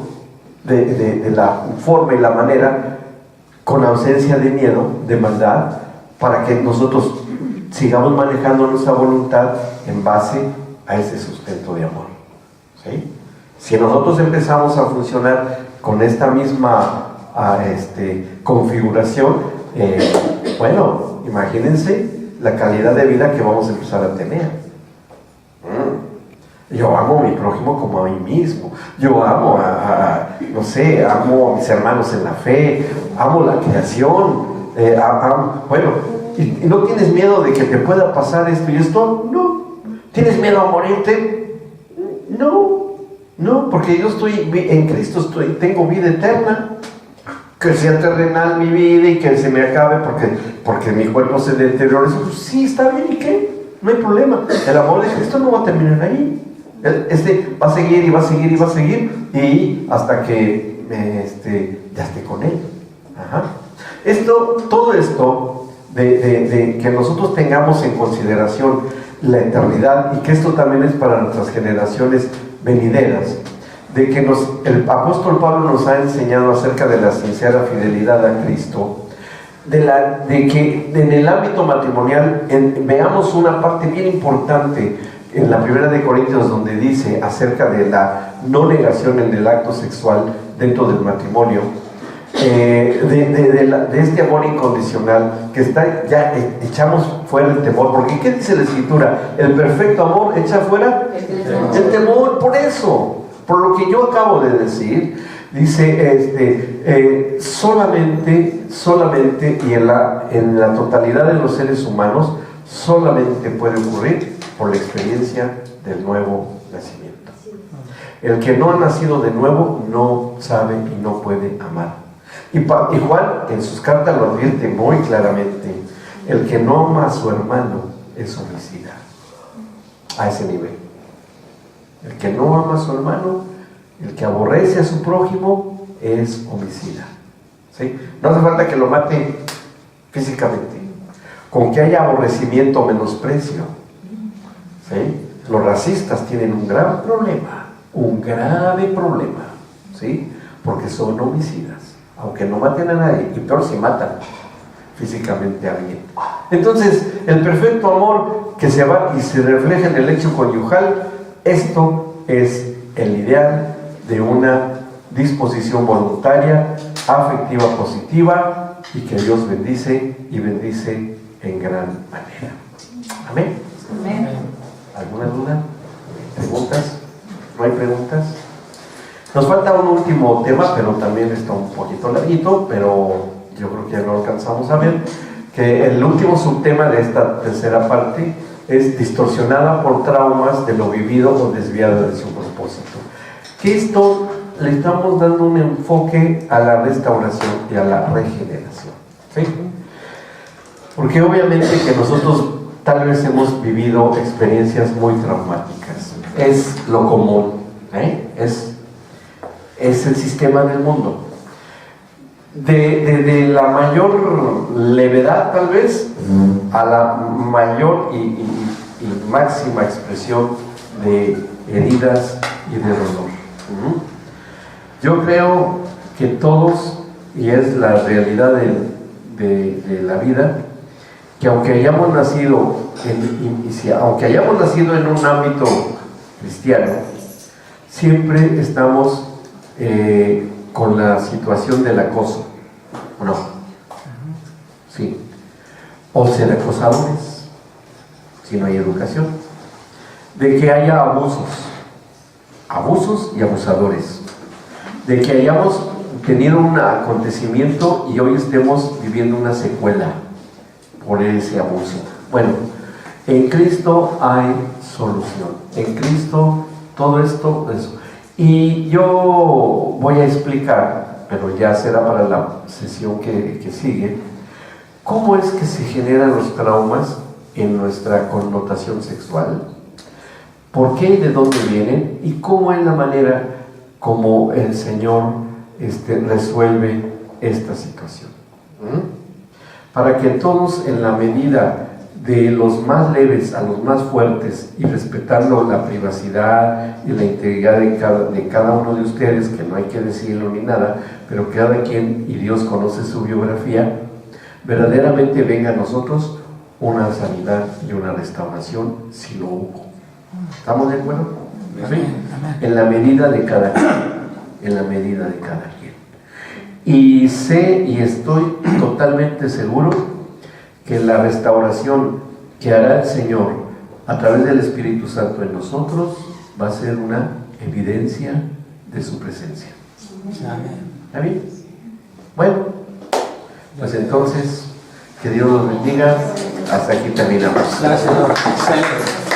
de la forma y la manera, con ausencia de miedo, de maldad, para que nosotros sigamos manejando nuestra voluntad en base a ese sustento de amor. ¿Sí? Si nosotros empezamos a funcionar con esta misma configuración, bueno, imagínense la calidad de vida que vamos a empezar a tener. Yo amo a mi prójimo como a mí mismo. Yo amo amo a mis hermanos en la fe, amo la creación, bueno, y no tienes miedo de que te pueda pasar esto y esto, no. ¿Tienes miedo a morirte? No, porque yo estoy en Cristo, tengo vida eterna. Que sea terrenal mi vida y que se me acabe porque mi cuerpo se deteriora. Pues sí, está bien, ¿y qué? No hay problema. El amor de Cristo no va a terminar ahí. Va a seguir y va a seguir y va a seguir y hasta que ya esté con Él. Ajá. Todo esto de que nosotros tengamos en consideración la eternidad y que esto también es para nuestras generaciones venideras, de que el apóstol Pablo nos ha enseñado acerca de la sincera fidelidad a Cristo, de que en el ámbito matrimonial veamos una parte bien importante en la 1 de Corintios, donde dice acerca de la no negación en el acto sexual dentro del matrimonio, de este amor incondicional que está, ya echamos fuera el temor, porque ¿qué dice la Escritura? El perfecto amor echa fuera el temor. Por eso, por lo que yo acabo de decir, dice solamente y en la totalidad de los seres humanos solamente puede ocurrir por la experiencia del nuevo nacimiento. El que no ha nacido de nuevo no sabe y no puede amar. Y Juan en sus cartas lo advierte muy claramente: el que no ama a su hermano es homicida. A ese nivel. El que no ama a su hermano, el que aborrece a su prójimo, es homicida. ¿Sí? No hace falta que lo mate físicamente, con que haya aborrecimiento o menosprecio. ¿Sí? Los racistas tienen un grave problema, ¿sí? Porque son homicidas, aunque no maten a nadie, y peor si matan físicamente a alguien. Entonces, el perfecto amor que se va y se refleja en el hecho conyugal, esto es el ideal de una disposición voluntaria, afectiva, positiva, y que Dios bendice y bendice en gran manera. Amén. Amén. ¿Alguna duda? ¿Preguntas? ¿No hay preguntas? Nos falta un último tema, pero también está un poquito larguito, pero yo creo que ya lo alcanzamos a ver, que el último subtema de esta tercera parte es distorsionada por traumas de lo vivido o desviada de su propósito. Que esto le estamos dando un enfoque a la restauración y a la regeneración, ¿sí? Porque obviamente que nosotros tal vez hemos vivido experiencias muy traumáticas. Es lo común, es el sistema del mundo. De la mayor levedad tal vez a la mayor y máxima expresión de heridas y de dolor. Yo creo que todos, y es la realidad de la vida, que aunque hayamos nacido en un ámbito cristiano, siempre estamos con la situación del acoso, ¿o no? Sí. O ser acosadores, si no hay educación. De que haya abusos y abusadores. De que hayamos tenido un acontecimiento y hoy estemos viviendo una secuela por ese abuso. Bueno, en Cristo hay solución. En Cristo todo esto, eso. Y yo voy a explicar, pero ya será para la sesión que sigue, cómo es que se generan los traumas en nuestra connotación sexual? ¿Por qué y de dónde vienen? ¿Y cómo es la manera como el Señor resuelve esta situación? Para que todos, en la medida de los más leves a los más fuertes, y respetando la privacidad y la integridad de cada uno de ustedes, que no hay que decirlo ni nada, pero cada quien y Dios conoce su biografía, verdaderamente venga a nosotros una sanidad y una restauración si lo hubo. ¿Estamos de acuerdo? ¿Sí? En la medida de cada quien, en la medida de cada quien. Y sé y estoy totalmente seguro que la restauración que hará el Señor a través del Espíritu Santo en nosotros va a ser una evidencia de su presencia. ¿Está bien? Bueno, pues entonces, que Dios los bendiga. Hasta aquí terminamos. Gracias, Señor.